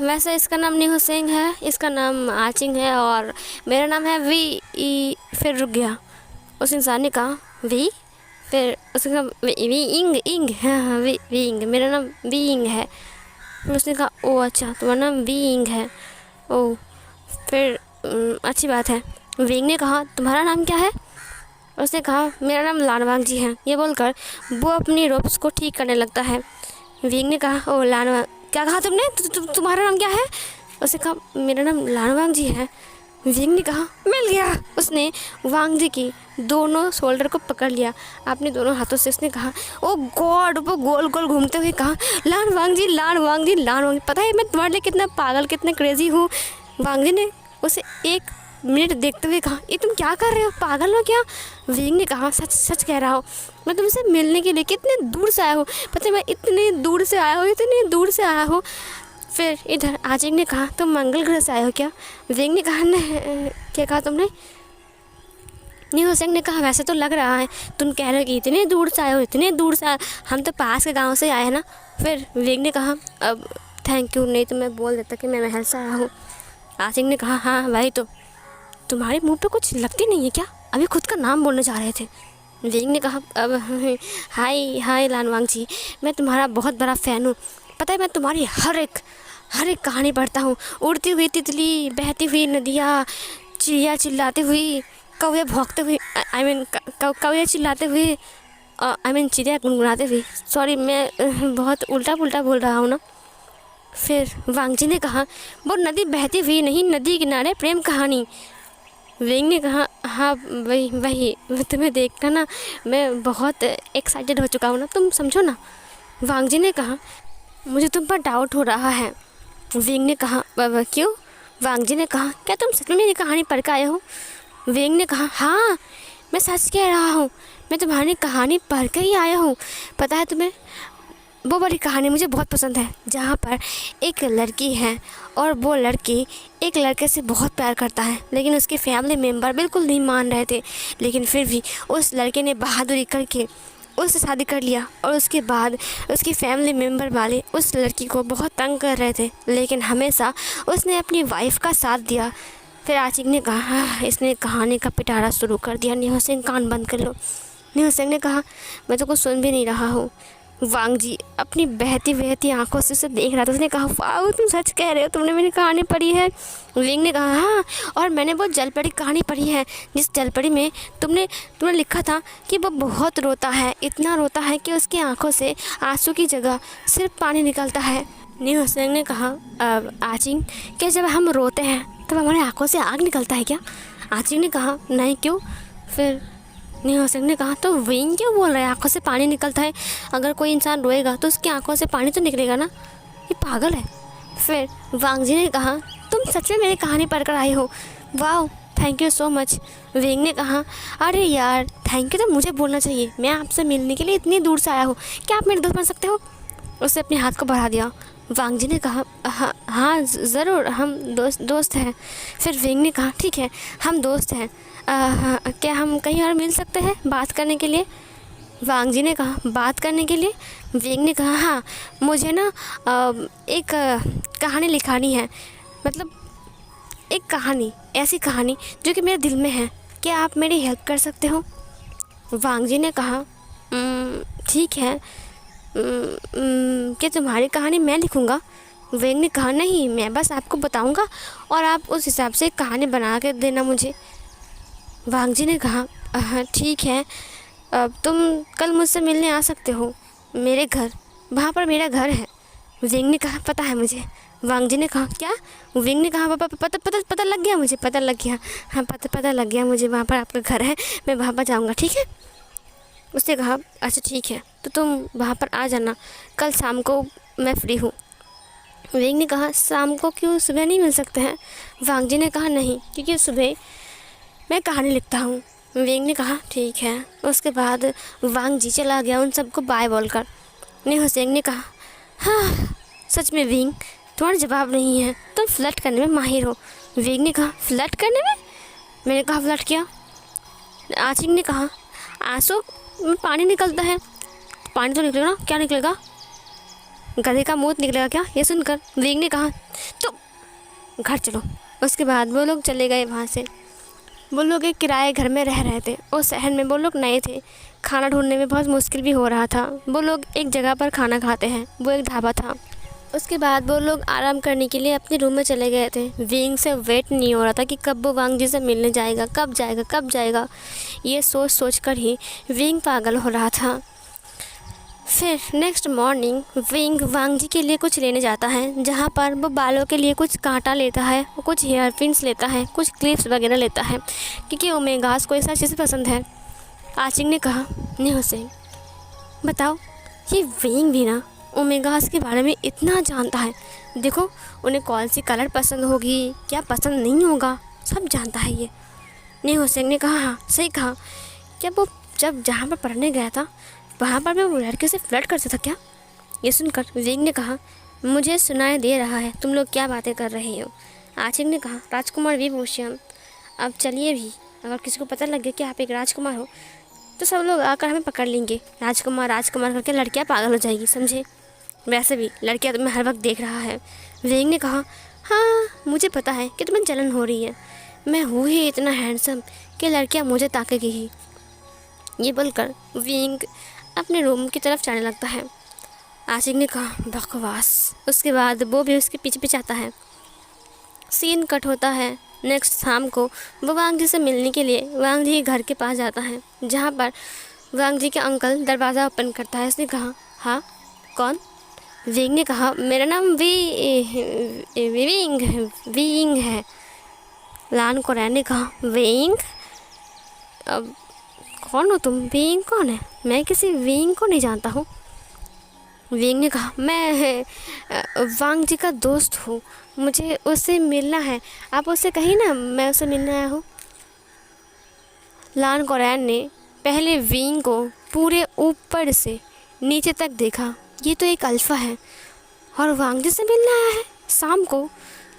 A: वैसे इसका नाम न्यू हुसैन है, इसका नाम आचिंग है और मेरा नाम है वी। फिर रुक गया। उस इंसान ने कहा वी, फिर उसने कहा वी इंग हाँ वी इंग, मेरा नाम वी इंग है। फिर उसने कहा ओ अच्छा तुम्हारा नाम वी इंग है, ओ फिर अच्छी बात है। विंग ने कहा तुम्हारा नाम क्या है। उसने कहा मेरा नाम लानवांग जी है। ये बोलकर वो अपनी रोप्स को ठीक करने लगता है। विंग ने कहा ओ लानवांग, क्या कहा तुमने, तुम्हारा नाम क्या है। उसने कहा मेरा नाम लानवांग जी है। विंग ने कहा मिल गया। उसने वांग जी की दोनों शोल्डर को पकड़ लिया अपने दोनों हाथों से। उसने कहा ओ गॉड, वो गोल गोल घूमते हुए कहा लानवांग जी लानवांग जी लानवांग, पता है मैं तुम्हारे लिए कितना पागल कितना क्रेजी हूँ। वांग जी ने उसे एक मिनट देखते हुए कहा ये तुम क्या कर रहे हो, पागल हो क्या। विंग ने कहा सच सच कह रहा हो, मैं तुमसे मिलने के लिए कितने दूर से आया हूँ, पता है मैं इतनी दूर से आया हूँ। फिर इधर आचिंग ने कहा तुम मंगल ग्रह से आए हो क्या। विंग ने कहा नहीं, क्या कहा तुमने। न्यू हुसैन ने कहा वैसे तो लग रहा है तुम कह रहे हो कि इतने दूर से आए हो, इतने दूर से आए, हम तो पास के गांव से आए हैं ना। फिर विंग ने कहा अब थैंक यू, नहीं तो मैं बोल देता कि मैं महल से आया हूँ। आचिंग ने कहा हाँ भाई, तो तुम्हारे मुंह पे कुछ लगती नहीं है क्या, अभी खुद का नाम बोलने जा रहे थे। विंग ने कहा अब हाय लानवांग जी, मैं तुम्हारा बहुत बड़ा फ़ैन हूँ, पता है मैं तुम्हारी हर एक कहानी पढ़ता हूँ। उड़ती हुई तितली, बहती हुई नदियाँ, चिड़िया चिल्लाते हुई, कौवे भौंकते हुए, आई मीन कौवे चिल्लाते हुए, आई मीन चिड़िया गुनगुनाते हुए। सॉरी मैं बहुत उल्टा पुल्टा बोल रहा हूँ ना। फिर वांग जी ने कहा वो नदी बहती हुई नहीं, नदी किनारे प्रेम कहानी। विंग ने कहा हाँ वही तुम्हें देखकर ना मैं बहुत एक्साइटेड हो चुका हूँ ना, तुम समझो ना। वांग जी ने कहा मुझे तुम पर डाउट हो रहा है। विंग ने कहा क्यों? वांग जी ने कहा क्या तुम सच में मेरी कहानी पढ़ कर आए हो? विंग ने कहा हाँ, मैं सच कह रहा हूँ, मैं तुम्हारी कहानी पढ़ कर ही आया हूँ। पता है तुम्हें, वो वाली कहानी मुझे बहुत पसंद है जहाँ पर एक लड़की है और वो लड़की एक लड़के से बहुत प्यार करता है, लेकिन उसके फैमिली मेम्बर बिल्कुल नहीं मान रहे थे, लेकिन फिर भी उस लड़के ने बहादुरी करके उससे शादी कर लिया। और उसके बाद उसकी फैमिली मेम्बर वाले उस लड़की को बहुत तंग कर रहे थे, लेकिन हमेशा उसने अपनी वाइफ का साथ दिया। फिर आशिक ने कहा इसने कहानी का पिटारा शुरू कर दिया। निहो सिंह कान बंद कर लो। निहो सिंह ने कहा मैं तो कुछ सुन भी नहीं रहा हूँ। वांग जी अपनी बहती बहती आंखों से उसे देख रहा था। उसने कहा वाह तुम सच कह रहे हो, तुमने मेरी कहानी पढ़ी है? विंग ने कहा हाँ, और मैंने वो जलपरी कहानी पढ़ी है जिस जलपरी में तुमने लिखा था कि वो बहुत रोता है, इतना रोता है कि उसकी आंखों से आंसू की जगह सिर्फ पानी निकलता है। निहो सिंह ने कहा आचिंग क्या जब हम रोते हैं तब हमारी आंखों से आग निकलता है क्या? आचिंग ने कहा नहीं, क्यों? फिर निहो सिंह ने कहा तो विंग क्यों बोल रहा है आंखों से पानी निकलता है? अगर कोई इंसान रोएगा तो उसकी आंखों से पानी तो निकलेगा ना, ये पागल है। फिर वांग जी ने कहा तुम सच में मेरी कहानी पढ़कर आए हो, वाह thank you so much. Wing ने कहा अरे यार थैंक यू तो मुझे बोलना चाहिए, मैं आपसे मिलने के लिए इतनी दूर से आया हूँ, क्या आप मेरे दोस्त बन सकते हो? उसने अपने हाथ को बढ़ा दिया। वांग जी ने कहा हाँ ज़रूर, हम दोस्त हैं। फिर विंग ने कहा ठीक है हम दोस्त हैं, हाँ, क्या हम कहीं और मिल सकते हैं बात करने के लिए? वांग जी ने कहा बात करने के लिए? विंग ने कहा हाँ, मुझे ना एक कहानी लिखानी है, मतलब एक कहानी, ऐसी कहानी जो कि मेरे दिल में है, क्या आप मेरी हेल्प कर सकते हो? वांग जी ने कहा ठीक है, क्या तुम्हारी कहानी मैं लिखूँगा? विंग ने कहा नहीं, मैं बस आपको बताऊँगा और आप उस हिसाब से कहानी बना के देना मुझे। वांग जी ने कहा ठीक है, तुम कल मुझसे मिलने आ सकते हो मेरे घर, वहाँ पर मेरा घर है। विंग ने कहा पता है मुझे। वांग जी ने कहा क्या? विंग ने कहा पता लग गया मुझे, पता लग गया, हाँ पता लग गया मुझे, वहाँ पर आपका घर है, मैं वहाँ पर जाऊँगा, ठीक है? उसने कहा अच्छा ठीक है, तो तुम वहाँ पर आ जाना, कल शाम को मैं फ्री हूँ। विंग ने कहा शाम को क्यों, सुबह नहीं मिल सकते हैं? वांग जी ने कहा नहीं, क्योंकि सुबह मैं कहानी लिखता हूँ। विंग ने कहा ठीक है। उसके बाद वांग जी चला गया उन सबको बाय बोलकर। निहो सिंह ने कहा हाँ सच में विंग तुम्हारा जवाब नहीं है, तुम फ्लर्ट करने में माहिर हो। विंग ने कहा फ्लर्ट करने में? मैंने कहा फ्लर्ट किया। आचिंग ने कहा आंसू में पानी निकलता है, पानी तो निकलेगा ना, क्या निकलेगा? गधे का मूत निकलेगा क्या? ये सुनकर विंग ने कहा तो घर चलो। उसके बाद वो लोग चले गए वहाँ से। वो लोग एक किराए घर में रह रहे थे और शहर में वो लोग नए थे, खाना ढूंढने में बहुत मुश्किल भी हो रहा था। वो लोग एक जगह पर खाना खाते हैं, वो एक ढाबा था। उसके बाद वो लोग आराम करने के लिए अपने रूम में चले गए थे। विंग से वेट नहीं हो रहा था कि कब वो वांग जी से मिलने जाएगा, कब जाएगा। ये सोच कर ही विंग पागल हो रहा था। फिर नेक्स्ट मॉर्निंग विंग वांग जी के लिए कुछ लेने जाता है, जहाँ पर वो बालों के लिए कुछ कांटा लेता है, कुछ हेयर पिन्स लेता है, कुछ क्लिप्स वगैरह लेता है, क्योंकि ओमेगास को ऐसा चीज़ पसंद है। आचिंग ने कहा निहो सिंह बताओ, ये विंग भी ना ओमेगास के बारे में इतना जानता है, देखो उन्हें कौन सी कलर पसंद होगी, क्या पसंद नहीं होगा, सब जानता है ये। निहो सिंह ने कहा हाँ सही कहा, क्या वो जब जहाँ पर पढ़ने गया था वहाँ पर मैं वो लड़के से फ्लर्ट करता था क्या? ये सुनकर विंग ने कहा मुझे सुनाई दे रहा है तुम लोग क्या बातें कर रहे हो। आचिंग ने कहा राजकुमार विभूषण अब चलिए भी, अगर किसी को पता लग गया कि आप एक राजकुमार हो तो सब लोग आकर हमें पकड़ लेंगे, राजकुमार करके लड़कियाँ पागल हो जाएगी, समझे? वैसे भी लड़कियाँ तुम्हें हर वक्त देख रहा है। विंग ने कहा हाँ मुझे पता है कि तुम्हें जलन हो रही है, मैं हूँ ही इतना हैंडसम कि लड़कियाँ मुझे ताकेगी ही। ये बोलकर विंग अपने रूम की तरफ जाने लगता है। आशिक ने कहा बकवास। उसके बाद वो भी उसके पीछे पीछे आता है। सीन कट होता है। नेक्स्ट शाम को वो वांग जी से मिलने के लिए वांग जी के घर के पास जाता है, जहाँ पर वांग जी के अंकल दरवाज़ा ओपन करता है। उसने कहा हाँ कौन? विंग ने कहा मेरा नाम विंग है। लान कोरैन ने कहा विंग? अब कौन हो तुम? विंग कौन है? मैं किसी विंग को नहीं जानता हूँ। विंग ने कहा, मैं वांग जी का दोस्त हूँ, मुझे उससे मिलना है, आप उससे कहिए ना मैं उससे मिलने आया हूँ। लान कोरैन ने पहले विंग को पूरे ऊपर से नीचे तक देखा। ये तो एक अल्फ़ा है और वांग जी से मिलने आया है शाम को,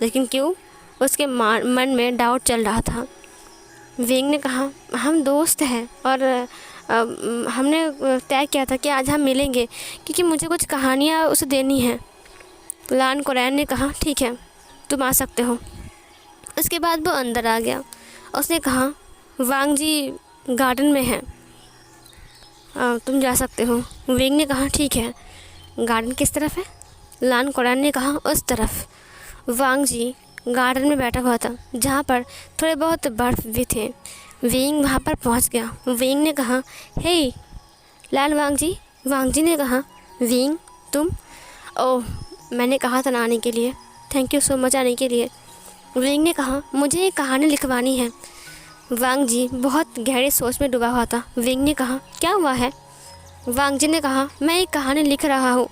A: लेकिन क्यों? उसके मन में डाउट चल रहा था। विंग ने कहा, हम दोस्त हैं और हमने तय किया था कि आज हम मिलेंगे क्योंकि मुझे कुछ कहानियाँ उसे देनी हैं। लान कोरैन ने कहा, ठीक है तुम आ सकते हो। उसके बाद वो अंदर आ गया। उसने कहा, वांग जी गार्डन में हैं, तुम जा सकते हो। विंग ने कहा, ठीक है। गार्डन किस तरफ है? लान कोरैन ने कहा, उस तरफ। वांग जी गार्डन में बैठा हुआ था जहाँ पर थोड़े बहुत बर्फ़ भी थे। विंग वहाँ पर पहुँच गया। विंग ने कहा, हे लाल वांग जी। वांग जी ने कहा, विंग तुम? ओह, मैंने कहा था ना आने के लिए, थैंक यू सो मच आने के लिए। विंग ने कहा, मुझे एक कहानी लिखवानी है। वांग जी बहुत गहरे सोच में डूबा हुआ था। विंग ने कहा, क्या हुआ है? वांग जी ने कहा, मैं एक कहानी लिख रहा हूँ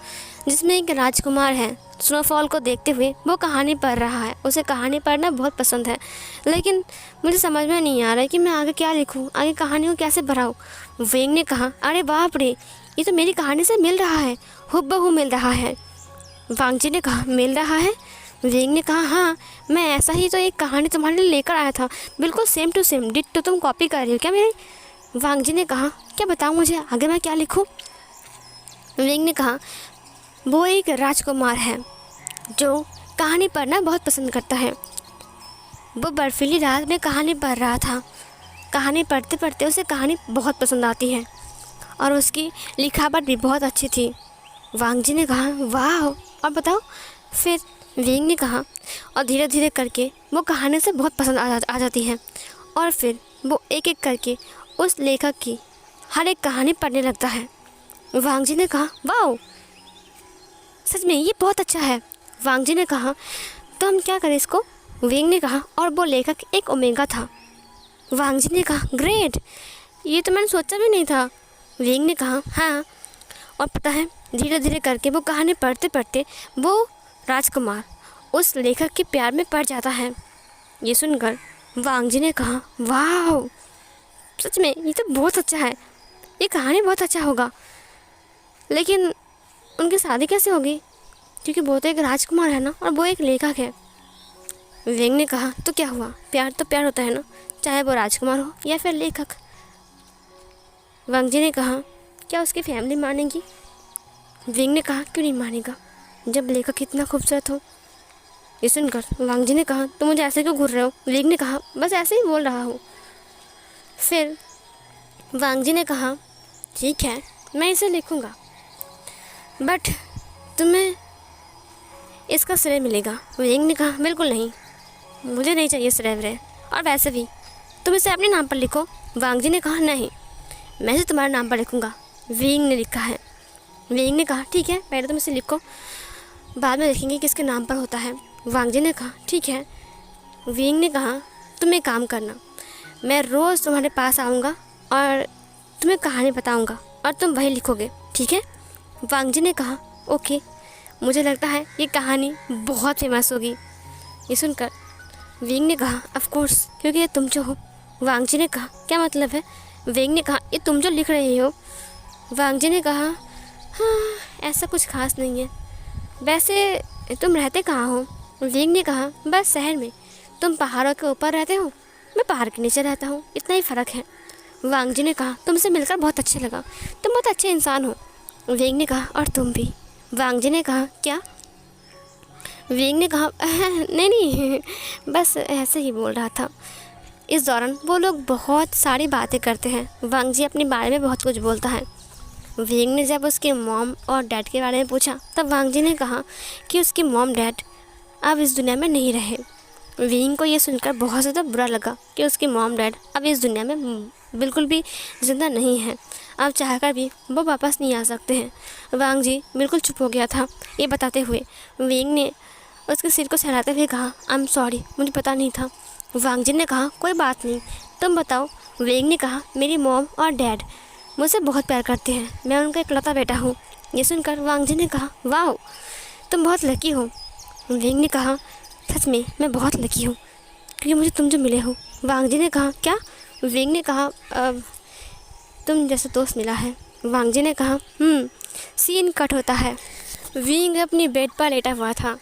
A: जिसमें एक राजकुमार है। स्नोफॉल को देखते हुए वो कहानी पढ़ रहा है। उसे कहानी पढ़ना बहुत पसंद है, लेकिन मुझे समझ में नहीं आ रहा है कि मैं आगे क्या लिखूँ, आगे कहानी को कैसे बढ़ाऊँ। विंग ने कहा, अरे बाप रे, ये तो मेरी कहानी से मिल रहा है, हुबहू मिल रहा है। वांग जी ने कहा, मिल रहा है? विंग ने कहा, हाँ, मैं ऐसा ही तो एक कहानी तुम्हारे लिए लेकर आया था, बिल्कुल सेम टू सेम, डिट्टो। तुम कॉपी कर रही हो क्या मेरी? वांग जी ने कहा, क्या बताऊँ मुझे आगे मैं क्या लिखूँ? विंग ने कहा, वो एक राजकुमार है जो कहानी पढ़ना बहुत पसंद करता है। वो बर्फीली रात में कहानी पढ़ रहा था। कहानी पढ़ते पढ़ते उसे कहानी बहुत पसंद आती है और उसकी लिखावट भी बहुत अच्छी थी। वांग जी ने कहा, वाह, और बताओ? फिर विंग ने कहा, और धीरे धीरे करके वो कहानी से बहुत पसंद आ जाती है और फिर वो एक एक करके उस लेखक की हर एक कहानी पढ़ने लगता है। वांग जी ने कहा, वाह, सच में ये बहुत अच्छा है। वांग जी ने कहा, तो हम क्या करें इसको? विंग ने कहा, और वो लेखक एक ओमेगा था। वांग जी ने कहा, ग्रेट, ये तो मैंने सोचा भी नहीं था। विंग ने कहा, हाँ, और पता है धीरे धीरे करके वो कहानी पढ़ते पढ़ते वो राजकुमार उस लेखक के प्यार में पड़ जाता है। ये सुनकर वांग जी ने कहा, वाह, सच में ये तो बहुत अच्छा है, ये कहानी बहुत अच्छा होगा, लेकिन उनकी शादी कैसे होगी? क्योंकि वो तो एक राजकुमार है ना और वो एक लेखक है। विंग ने कहा, तो क्या हुआ, प्यार तो प्यार होता है ना, चाहे वो राजकुमार हो या फिर लेखक। वांग जी ने कहा, क्या उसकी फैमिली मानेगी? विंग ने कहा, क्यों नहीं मानेगा जब लेखक इतना खूबसूरत हो। ये सुनकर वांग जी ने कहा, तो मुझे ऐसे क्यों घूर रहे हो? विंग ने कहा, बस ऐसे ही बोल रहा हूँ। फिर वांग जी ने कहा, ठीक है, मैं इसे लिखूँगा, बट तुम्हें इसका श्रेय मिलेगा। विंग ने कहा, बिल्कुल नहीं, मुझे नहीं चाहिए श्रेय व्रेय, और वैसे भी तुम इसे अपने नाम पर लिखो। वांग जी ने कहा, नहीं, मैं इसे तुम्हारे नाम पर लिखूँगा, विंग ने लिखा है। विंग ने कहा, ठीक है, पहले तुम इसे लिखो, बाद में देखेंगे किसके नाम पर होता है। वांग जी ने कहा, ठीक है। विंग ने कहा, तुम एक काम करना, मैं रोज़ तुम्हारे पास आऊँगा और तुम्हें कहानी बताऊँगा और तुम वही लिखोगे, ठीक है? वांग जी ने कहा, ओके, मुझे लगता है ये कहानी बहुत फेमस होगी। ये सुनकर विंग ने कहा, ऑफ कोर्स, क्योंकि ये तुम जो हो। वांग जी ने कहा, क्या मतलब है? विंग ने कहा, ये तुम जो लिख रहे हो। वांग जी ने कहा, हाँ, ऐसा कुछ खास नहीं है, वैसे तुम रहते कहाँ हो? विंग ने कहा, बस शहर में। तुम पहाड़ों के ऊपर रहते हो, मैं पहाड़ के नीचे रहता हूँ, इतना ही फ़र्क है। वांग जी ने कहा, तुमसे मिलकर बहुत अच्छा लगा, तुम बहुत अच्छे इंसान हो। विंग ने कहा, और तुम भी। वांग जी ने कहा, क्या? विंग ने कहा, नहीं नहीं, बस ऐसे ही बोल रहा था। इस दौरान वो लोग बहुत सारी बातें करते हैं। वांग जी अपने बारे में बहुत कुछ बोलता है। विंग ने जब उसके मॉम और डैड के बारे में पूछा तब वांग जी ने कहा कि उसके मॉम डैड अब इस दुनिया में नहीं रहे। विंग को ये सुनकर बहुत ज़्यादा बुरा लगा कि उसके मॉम डैड अब इस दुनिया में बिल्कुल भी ज़िंदा नहीं है। अब चाहकर भी वो वापस नहीं आ सकते हैं। वांग जी बिल्कुल चुप हो गया था। ये बताते हुए विंग ने उसके सिर को सहलाते हुए कहा, आई एम सॉरी, मुझे पता नहीं था। वांग जी ने कहा, कोई बात नहीं, तुम बताओ। विंग ने कहा, मेरी मॉम और डैड मुझसे बहुत प्यार करते हैं, मैं उनका इकलौता बेटा हूँ। ये सुनकर वांग जी ने कहा, वाह तुम बहुत लकी हो। वेंग ने कहा, सच में मैं बहुत लकी हूँ क्योंकि मुझे तुम जो मिले हो। वांग जी ने कहा, क्या? वेंग ने कहा, अब तुम जैसा दोस्त मिला है। वांग जी ने कहा, सीन कट होता है। विंग अपनी बेड पर लेटा हुआ था।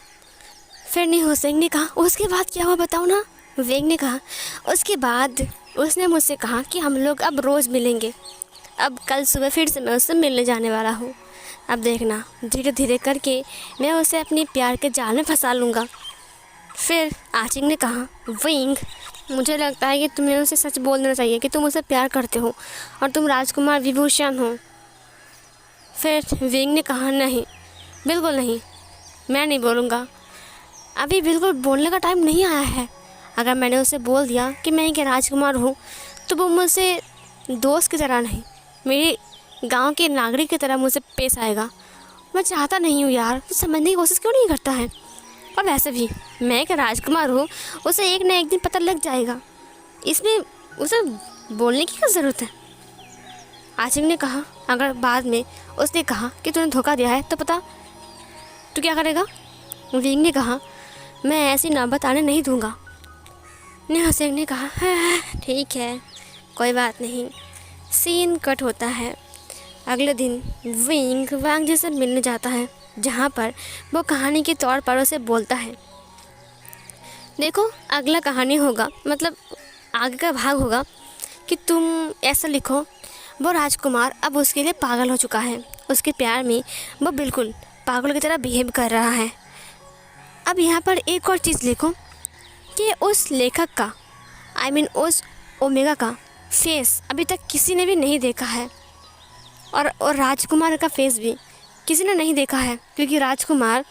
A: फिर नहीं हुसैन ने कहा, उसके बाद क्या हुआ बताओ ना। वेंग ने कहा, उसके बाद उसने मुझसे कहा कि हम लोग अब रोज़ मिलेंगे। अब कल सुबह फिर से मैं उससे मिलने जाने वाला हूँ। अब देखना धीरे धीरे करके मैं उसे अपनी प्यार के जाल में फंसा लूँगा। फिर आचिंग ने कहा, विंग मुझे लगता है कि तुम्हें उसे सच बोलना चाहिए कि तुम उसे प्यार करते हो और तुम राजकुमार विभूषण हो। फिर विंग ने कहा, नहीं बिल्कुल नहीं, मैं नहीं बोलूँगा। अभी बिल्कुल बोलने का टाइम नहीं आया है। अगर मैंने उसे बोल दिया कि मैं ही के राजकुमार हूँ तो वो मुझसे दोस्त की तरह नहीं, मेरे गांव के नागरिक की तरह मुझसे पेश आएगा। मैं चाहता नहीं हूँ यार, तो समझने की कोशिश क्यों नहीं करता है। और वैसे भी मैं एक राजकुमार हूँ, उसे एक न एक दिन पता लग जाएगा। इसमें उसे बोलने की क्या ज़रूरत है। आशिक ने कहा, अगर बाद में उसने कहा कि तूने धोखा दिया है तो पता तू क्या करेगा। विंग ने कहा, मैं ऐसी नौबत आने नहीं दूंगा। हुसैन ने कहा, हाँ, ठीक है कोई बात नहीं। सीन कट होता है। अगले दिन विंग वांग जी से मिलने जाता है, जहाँ पर वो कहानी के तौर पर उसे बोलता है, देखो अगला कहानी होगा, मतलब आगे का भाग होगा कि तुम ऐसा लिखो, वो राजकुमार अब उसके लिए पागल हो चुका है। उसके प्यार में वो बिल्कुल पागल की तरह बिहेव कर रहा है। अब यहाँ पर एक और चीज़ लिखो कि उस लेखक का उस ओमेगा का फेस अभी तक किसी ने भी नहीं देखा है, और राजकुमार का फेस भी किसी ने नहीं देखा है, क्योंकि राजकुमार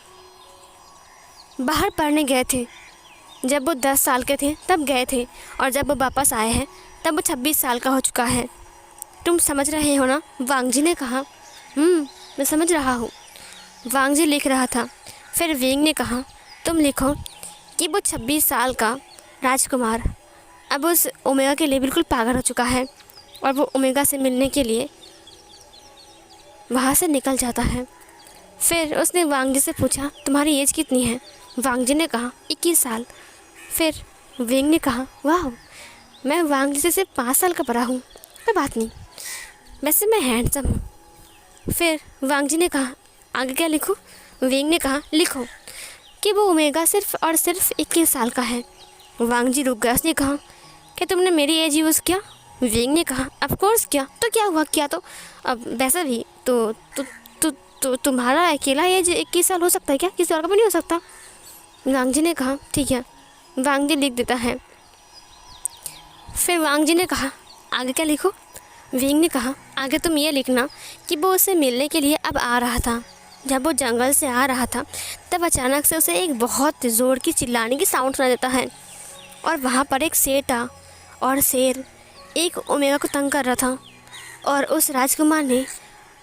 A: बाहर पढ़ने गए थे। जब वो 10 साल के थे तब गए थे, और जब वो वापस आए हैं तब वो 26 साल का हो चुका है। तुम समझ रहे हो ना। वांग जी ने कहा, मैं समझ रहा हूँ। वांग जी लिख रहा था। फिर विंग ने कहा, तुम लिखो कि वो 26 साल का राजकुमार अब उस ओमेगा के लिए बिल्कुल पागल हो चुका है, और वो ओमेगा से मिलने के लिए वहाँ से निकल जाता है। फिर उसने वांग जी से पूछा, तुम्हारी एज कितनी है। वांग जी ने कहा, 21 साल। फिर विंग ने कहा, वाह मैं वांग जी से सिर्फ 5 साल का बड़ा हूँ, कोई बात नहीं, वैसे मैं हैंडसम हूँ। फिर वांग जी ने कहा, आगे क्या लिखूँ। विंग ने कहा, लिखो कि वो ओमेगा सिर्फ और सिर्फ 21 साल का है। वांग जी रुक गया। उसने कहा, क्या तुमने मेरी एज यूज़ किया। विंग ने कहा, ऑफ कोर्स किया, तो क्या हुआ, किया तो। अब वैसा भी तो तुम्हारा अकेला एज 21 साल हो सकता है क्या, किसी और का भी नहीं हो सकता। वांग जी ने कहा, ठीक है। वांग जी लिख देता है। फिर वांग जी ने कहा, आगे क्या लिखो। विंग ने कहा, आगे तुम ये लिखना कि वो उससे मिलने के लिए अब आ रहा था। जब वो जंगल से आ रहा था तब अचानक से उसे एक बहुत ज़ोर की चिल्लाने की साउंड सुना देता है, और वहाँ पर एक शेर था, और शेर एक ओमेगा को तंग कर रहा था, और उस राजकुमार ने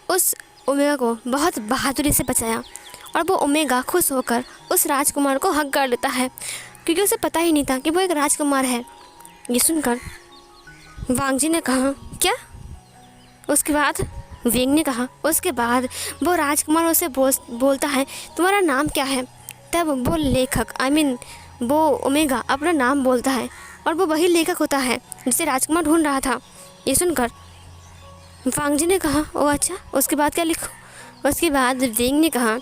A: उस ओमेगा को बहुत बहादुरी से बचाया, और वो ओमेगा खुश होकर उस राजकुमार को हक कर लेता है, क्योंकि उसे पता ही नहीं था कि वो एक राजकुमार है। ये सुनकर वांग जी ने कहा, क्या। उसके बाद विंग ने कहा, उसके बाद वो राजकुमार उसे बोलता है, तुम्हारा नाम क्या है। तब वो लेखक वो ओमेगा अपना नाम बोलता है, और वो वही लेखक होता है जिसे राजकुमार ढूंढ रहा था। ये सुनकर वांग जी ने कहा, ओ अच्छा, उसके बाद क्या लिखूं। उसके बाद विंग ने कहा,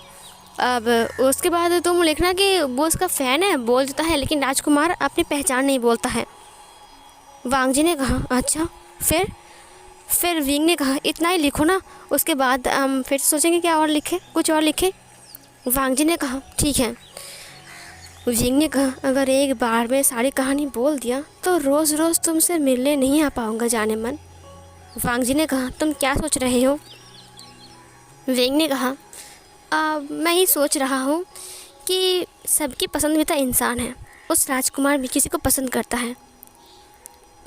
A: अब उसके बाद तुम लिखना कि वो उसका फ़ैन है, बोल देता है, लेकिन राजकुमार अपनी पहचान नहीं बोलता है। वांग जी ने कहा, अच्छा। फिर विंग ने कहा, इतना ही लिखो ना, उसके बाद हम फिर सोचेंगे क्या और लिखे, कुछ और लिखे। वांग जी ने कहा, ठीक है। विंग ने कहा, अगर एक बार में सारी कहानी बोल दिया तो रोज़ रोज़ तुमसे मिलने नहीं आ पाऊँगा जाने मन। वांग जी ने कहा, तुम क्या सोच रहे हो। विंग ने कहा, मैं ही सोच रहा हूँ कि सबकी पसंदीदा इंसान है, उस राजकुमार भी किसी को पसंद करता है।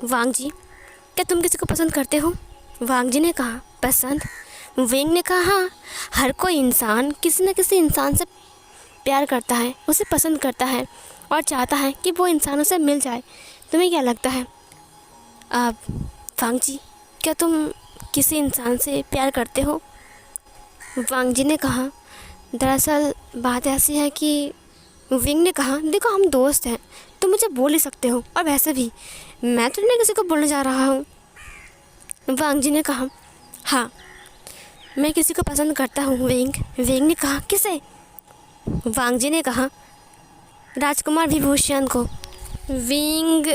A: वांग जी, क्या तुम किसी को पसंद करते हो। वांग जी ने कहा, पसंद। विंग ने कहा, हाँ, हर कोई इंसान किसी न किसी इंसान से प्यार करता है, उसे पसंद करता है, और चाहता है कि वो इंसान उसे मिल जाए। तुम्हें क्या लगता है। वांग जी, क्या तुम किसी इंसान से प्यार करते हो। वांग जी ने कहा, दरअसल बात ऐसी है कि विंग ने कहा, देखो हम दोस्त हैं, तुम मुझे बोल ही सकते हो, और वैसे भी मैं तो नहीं किसी को बोलने जा रहा हूँ। वांग जी ने कहा, हाँ मैं किसी को पसंद करता हूँ विंग। विंग ने कहा, किसे? वांग जी ने कहा, राजकुमार विभूषण को। विंग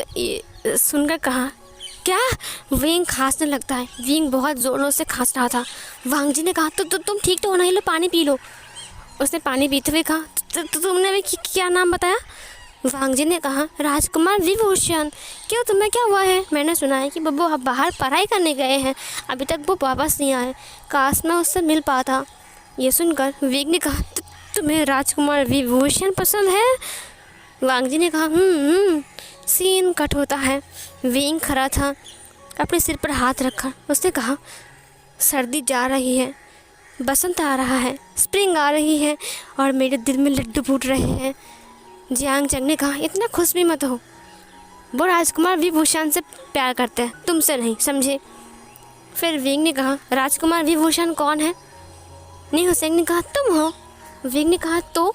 A: सुनकर कहा, क्या? विंग खांसने लगता है। विंग बहुत ज़ोरों से खांस रहा था। वांग जी ने कहा, तो तुम ठीक तो हो ना, ये लो पानी पी लो। उसने पानी पीते हुए कहा, तुमने अभी क्या नाम बताया? वांग जी ने कहा, राजकुमार विभूषण। क्यों, तुम्हें क्या हुआ है? मैंने सुना है कि बब्बू बाहर पढ़ाई करने गए हैं, अभी तक वो वापस नहीं आए, काश मैं उससे मिल पाता। ये सुनकर विंग ने कहा, तुम्हें राजकुमार विभूषण पसंद है? वांग जी ने कहा, सीन कट होता है। विंग खड़ा था, अपने सिर पर हाथ रखा। उसने कहा, सर्दी जा रही है, बसंत आ रहा है, स्प्रिंग आ रही है, और मेरे दिल में लड्डू फूट रहे हैं। जियांग चंग ने कहा, इतना खुश भी मत हो, वो राजकुमार विभूषण से प्यार करते हैं, तुमसे नहीं, समझे? फिर विंग ने कहा, राजकुमार विभूषण कौन है? नी हुसैन ने कहा, तुम हो। विंग ने कहा, तो?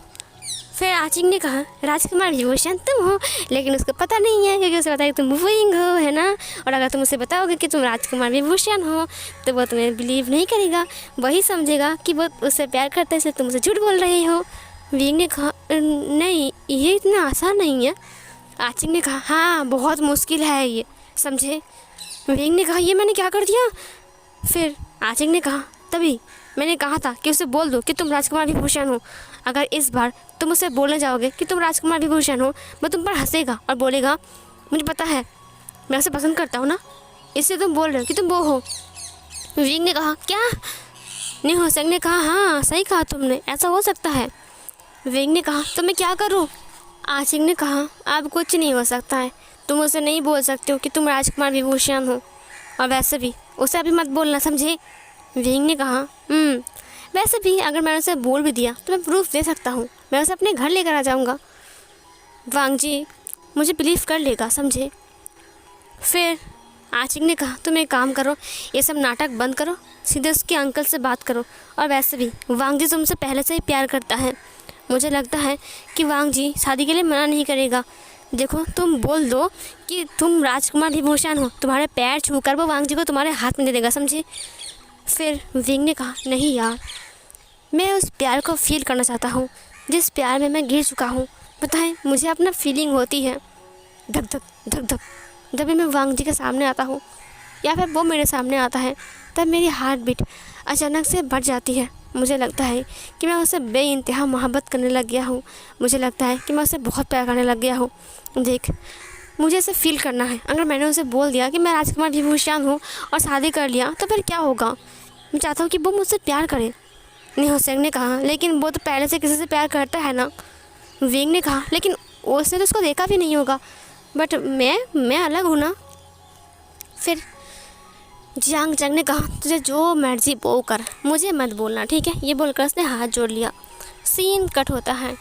A: फिर आचिंग ने कहा, राजकुमार विभूषण तुम हो, लेकिन उसको पता नहीं है, क्योंकि उसे पता है कि तुम विंग हो, है ना? और अगर तुम उसे बताओगे कि तुम राजकुमार विभूषण हो, तो वो तुम्हें बिलीव नहीं करेगा, वही समझेगा कि वो उससे प्यार करते हैं, इसलिए तुम उसे झूठ बोल रहे हो। विंग ने कहा, नहीं, ये इतना आसान नहीं है। आचिंग ने कहा, हाँ बहुत मुश्किल है ये, समझे? विंग ने कहा, ये मैंने क्या कर दिया? फिर आचिंग ने कहा, तभी मैंने कहा था कि उसे बोल दो कि तुम राजकुमार विभूषण हो। अगर इस बार तुम उसे बोलने जाओगे कि तुम राजकुमार विभूषण हो, वो तुम पर हंसेगा और बोलेगा, मुझे पता है, मैं उसे पसंद करता हूँ ना, इसलिए तुम बोल रहे हो कि तुम वो हो। विंग ने कहा, क्या? नहीं हो सकने कहा, हाँ सही कहा तुमने, ऐसा हो सकता है। विंग ने कहा, तो मैं क्या करूँ? आशिक ने कहा, अब कुछ नहीं हो सकता है, तुम उसे नहीं बोल सकते हो कि तुम राजकुमार विभूषण हो, और वैसे भी उसे अभी मत बोलना, समझे? विंग ने कहा, वैसे भी अगर मैंने उसे बोल भी दिया तो मैं प्रूफ दे सकता हूँ, मैं उसे अपने घर लेकर आ जाऊँगा। वांग जी मुझे बिलीव कर लेगा, समझे? फिर आशिक ने कहा, तुम एक काम करो, ये सब नाटक बंद करो, सीधे उसके अंकल से बात करो, और वैसे भी वांग जी तुमसे पहले से ही प्यार करता है, मुझे लगता है कि वांग जी शादी के लिए मना नहीं करेगा। देखो तुम बोल दो कि तुम राजकुमार विभूषण हो, तुम्हारे पैर छूकर वो वांग जी को तुम्हारे हाथ में दे देगा, समझे? फिर विंग ने कहा, नहीं यार, मैं उस प्यार को फील करना चाहता हूँ जिस प्यार में मैं गिर चुका हूँ। बताएं, मुझे अपना फीलिंग होती है, धक धक धक धक, जब भी मैं वांग जी के सामने आता हूँ या फिर वो मेरे सामने आता है, तब मेरी हार्ट बीट अचानक से बढ़ जाती है। मुझे लगता है कि मैं उससे बेइंतहा मोहब्बत करने लग गया हूँ, मुझे लगता है कि मैं उससे बहुत प्यार करने लग गया हूँ। देख, मुझे इसे फील करना है। अगर मैंने उसे बोल दिया कि मैं राजकुमार विभूषण हूँ और शादी कर लिया, तो फिर क्या होगा? मैं चाहता हूँ कि वो मुझसे प्यार करे। हुसैन ने कहा, लेकिन वो तो पहले से किसी से प्यार करता है ना। विंग ने कहा, लेकिन उसने तो उसको देखा भी नहीं होगा, बट मैं अलग हूँ ना। फिर जियांग चंग ने कहा, तुझे जो मर्जी वो कर, मुझे मत बोलना, ठीक है? ये बोलकर उसने हाथ जोड़ लिया। सीन कट होता है।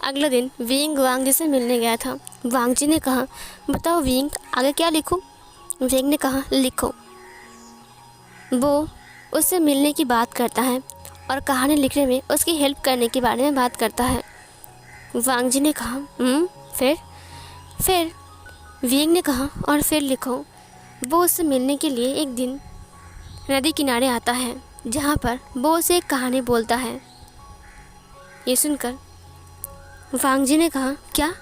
A: अगले दिन विंग वांग जी से मिलने गया था। वांग जी ने कहा, बताओ विंग, आगे क्या लिखूं? विंग ने कहा, लिखो। वो उससे मिलने की बात करता है और कहानी लिखने में उसकी हेल्प करने के बारे में बात करता है। वांग जी ने कहा, फिर विंग ने कहा, और फिर लिखो। वो उससे मिलने के लिए एक दिन नदी किनारे आता है, जहाँ पर वो उसे एक कहानी बोलता है। ये सुनकर वांग जी ने कहा, क्या?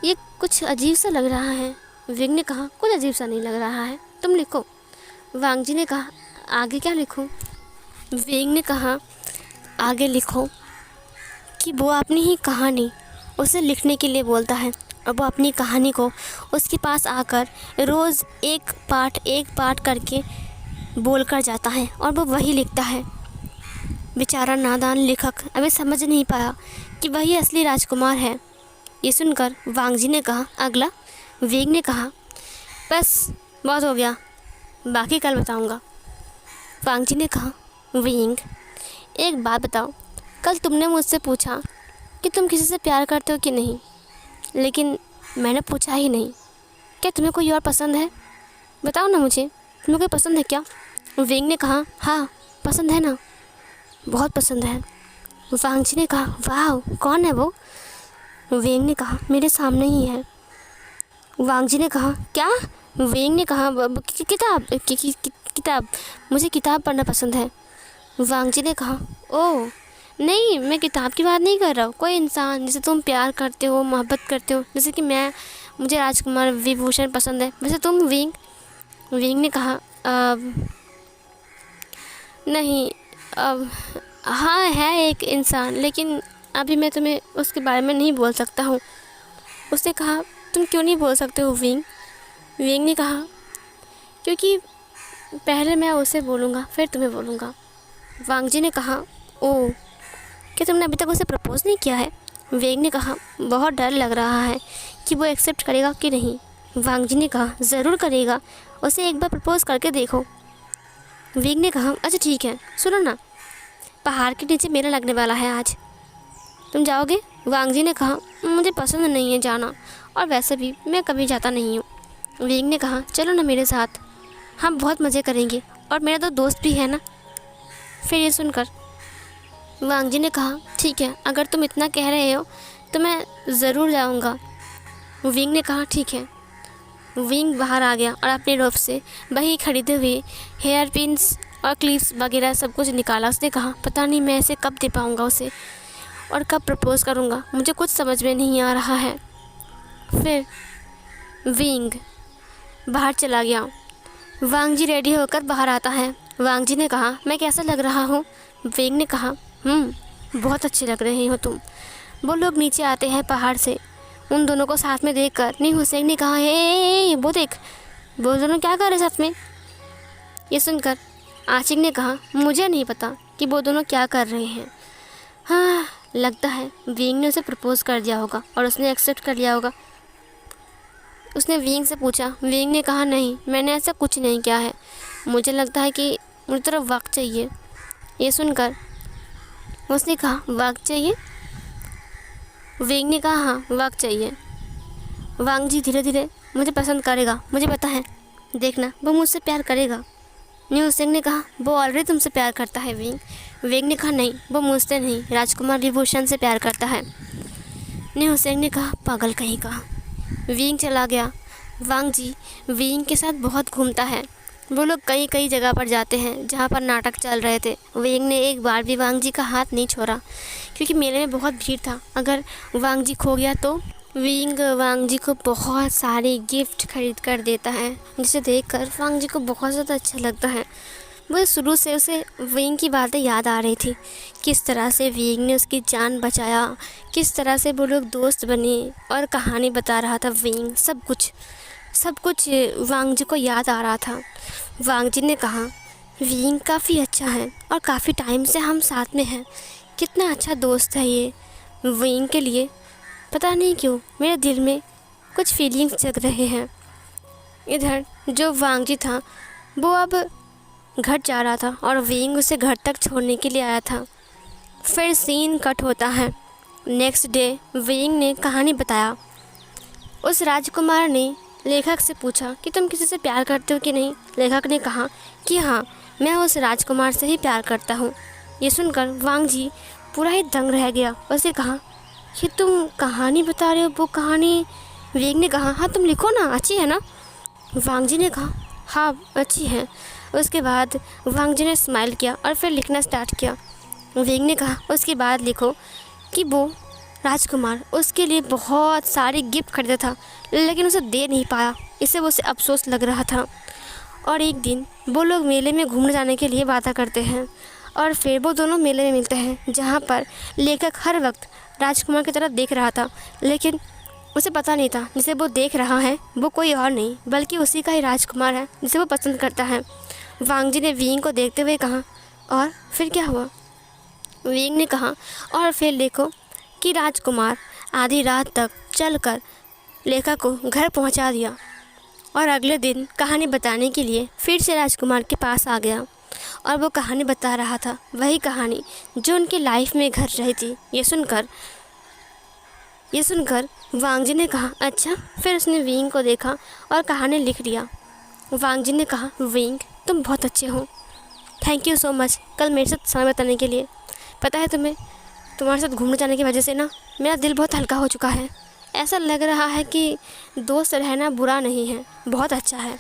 A: ये कुछ अजीब सा लग रहा है। विंग ने कहा, कुछ अजीब सा नहीं लग रहा है, तुम लिखो। वांग जी ने कहा, आगे क्या लिखूं? विंग ने कहा, आगे लिखो कि वो अपनी ही कहानी उसे लिखने के लिए बोलता है, और वो अपनी कहानी को उसके पास आकर रोज़ एक पार्ट करके बोल कर जाता है, और वो वही लिखता है। बेचारा नादान लेखक अभी समझ नहीं पाया कि वही असली राजकुमार है। ये सुनकर वांग जी ने कहा, अगला। विंग ने कहा, बस बहुत हो गया, बाकी कल बताऊंगा। वांग जी ने कहा, विंग एक बात बताओ, कल तुमने मुझसे पूछा कि तुम किसी से प्यार करते हो कि नहीं, लेकिन मैंने पूछा ही नहीं, क्या तुम्हें कोई और पसंद है? बताओ ना मुझे, तुम्हें कोई पसंद है क्या? विंग ने कहा, हाँ पसंद है ना, बहुत पसंद है। वांग जी ने कहा, वाह कौन है वो? वेंग ने कहा, मेरे सामने ही है। वांग जी ने कहा, क्या? वेंग ने कहा, किताब किताब, मुझे किताब पढ़ना पसंद है। वांग जी ने कहा, ओह नहीं, मैं किताब की बात नहीं कर रहा हूँ, कोई इंसान जिसे तुम प्यार करते हो, मोहब्बत करते हो, जैसे कि मुझे राजकुमार विभूषण पसंद है, वैसे तुम विंग। विंग ने कहा, नहीं, अब हाँ है एक इंसान, लेकिन अभी मैं तुम्हें उसके बारे में नहीं बोल सकता हूँ। उसने कहा, तुम क्यों नहीं बोल सकते हो विंग? विंग ने कहा, क्योंकि पहले मैं उसे बोलूँगा फिर तुम्हें बोलूँगा। वांग जी ने कहा, ओह, क्या तुमने अभी तक उसे प्रपोज़ नहीं किया है? वेंग ने कहा, बहुत डर लग रहा है कि वो एक्सेप्ट करेगा कि नहीं। वांग जी ने कहा, ज़रूर करेगा, उसे एक बार प्रपोज़ करके देखो। वेंग ने कहा, अच्छा ठीक है, सुनो ना, पहाड़ के नीचे मेला लगने वाला है आज, तुम जाओगे? वांग जी ने कहा, मुझे पसंद नहीं है जाना, और वैसे भी मैं कभी जाता नहीं हूँ। वेंग ने कहा, चलो ना मेरे साथ, हम बहुत मज़े करेंगे, और मेरा तो दोस्त भी है ना। फिर ये सुनकर वांग जी ने कहा, ठीक है, अगर तुम इतना कह रहे हो तो मैं ज़रूर जाऊंगा। विंग ने कहा, ठीक है। विंग बाहर आ गया और अपने रोब से वही खरीदे हुए हेयर पिन्स और क्लिप्स वगैरह सब कुछ निकाला। उसने कहा, पता नहीं मैं इसे कब दे पाऊँगा उसे, और कब प्रपोज़ करूँगा, मुझे कुछ समझ में नहीं आ रहा है। फिर विंग बाहर चला गया। वांग जी रेडी होकर बाहर आता है। वांग जी ने कहा, मैं कैसा लग रहा हूँ? विंग ने कहा, बहुत अच्छे लग रहे हो तुम। वो लोग नीचे आते हैं पहाड़ से। उन दोनों को साथ में देखकर नी हुसैन ने कहा, हे वो देख, वो दोनों क्या कर रहे हैं साथ में? ये सुनकर आशिक ने कहा, मुझे नहीं पता कि वो दोनों क्या कर रहे हैं। हाँ, लगता है विंग ने उसे प्रपोज़ कर दिया होगा और उसने एक्सेप्ट कर लिया होगा। उसने विंग से पूछा। विंग ने कहा, नहीं, मैंने ऐसा कुछ नहीं किया है, मुझे लगता है कि मुझे तरफ वक्त चाहिए। ये सुनकर उसने कहा, वक्त चाहिए? विंग ने कहा, हाँ वक्त चाहिए। वांग जी धीरे धीरे मुझे पसंद करेगा, मुझे पता है, देखना वो मुझसे प्यार करेगा। न्यू सिंह ने कहा, वो ऑलरेडी तुमसे प्यार करता है विंग। विंग ने कहा, नहीं, वो मुझसे नहीं, राजकुमार विभूषण से प्यार करता है। न्यू सिंह ने कहा, पागल कहीं का। विंग चला गया। वांग जी विंग के साथ बहुत घूमता है। वो लोग कई कई जगह पर जाते हैं जहाँ पर नाटक चल रहे थे। विंग ने एक बार भी वांग जी का हाथ नहीं छोड़ा, क्योंकि मेले में बहुत भीड़ था। अगर वांग जी खो गया तो विंग वांग जी को बहुत सारे गिफ्ट खरीद कर देता है, जिसे देखकर वांग जी को बहुत ज़्यादा अच्छा लगता है। वो शुरू से उसे विंग की बातें याद आ रही थी, किस तरह से विंग ने उसकी जान बचाया, किस तरह से वो लोग दोस्त बने, और कहानी बता रहा था विंग। सब कुछ वांग जी को याद आ रहा था। वांग जी ने कहा, विंग काफ़ी अच्छा है और काफ़ी टाइम से हम साथ में हैं, कितना अच्छा दोस्त है ये। विंग के लिए पता नहीं क्यों मेरे दिल में कुछ फीलिंग्स जग रहे हैं। इधर जो वांग जी था वो अब घर जा रहा था और विंग उसे घर तक छोड़ने के लिए आया था। फिर सीन कट होता है। नेक्स्ट डे विंग ने कहानी बताया। उस राजकुमार ने लेखक से पूछा कि तुम किसी से प्यार करते हो कि नहीं। लेखक ने कहा कि हाँ, मैं उस राजकुमार से ही प्यार करता हूँ। ये सुनकर वांग जी पूरा ही दंग रह गया। उसने कहा, ये तुम कहानी बता रहे हो, वो कहानी? विंग ने कहा, हाँ तुम लिखो ना, अच्छी है ना? वांग जी ने कहा, हाँ अच्छी है। उसके बाद वांग जी ने स्माइल किया और फिर लिखना स्टार्ट किया। विंग ने कहा, उसके बाद लिखो कि वो राजकुमार उसके लिए बहुत सारे गिफ्ट खरीदा था, लेकिन उसे दे नहीं पाया, इससे वो उसे अफसोस लग रहा था। और एक दिन वो लोग मेले में घूमने जाने के लिए वादा करते हैं, और फिर वो दोनों मेले में मिलते हैं, जहाँ पर लेखक हर वक्त राजकुमार की तरफ देख रहा था, लेकिन उसे पता नहीं था जिसे वो देख रहा है वो कोई और नहीं बल्कि उसी का ही राजकुमार है जिसे वो पसंद करता है। वांग जी ने विंग को देखते हुए कहा, और फिर क्या हुआ? विंग ने कहा, और फिर देखो कि राजकुमार आधी रात तक चलकर लेखक को घर पहुंचा दिया, और अगले दिन कहानी बताने के लिए फिर से राजकुमार के पास आ गया, और वो कहानी बता रहा था, वही कहानी जो उनकी लाइफ में घट रही थी। ये सुनकर वांग जी ने कहा, अच्छा। फिर उसने विंग को देखा और कहानी लिख लिया। वांग जी ने कहा, विंग तुम बहुत अच्छे हो, थैंक यू सो मच कल मेरे साथ समय बताने के लिए। पता है तुम्हें, तुम्हारे साथ घूमने जाने की वजह से ना मेरा दिल बहुत हल्का हो चुका है। ऐसा लग रहा है कि दोस्त रहना बुरा नहीं है, बहुत अच्छा है।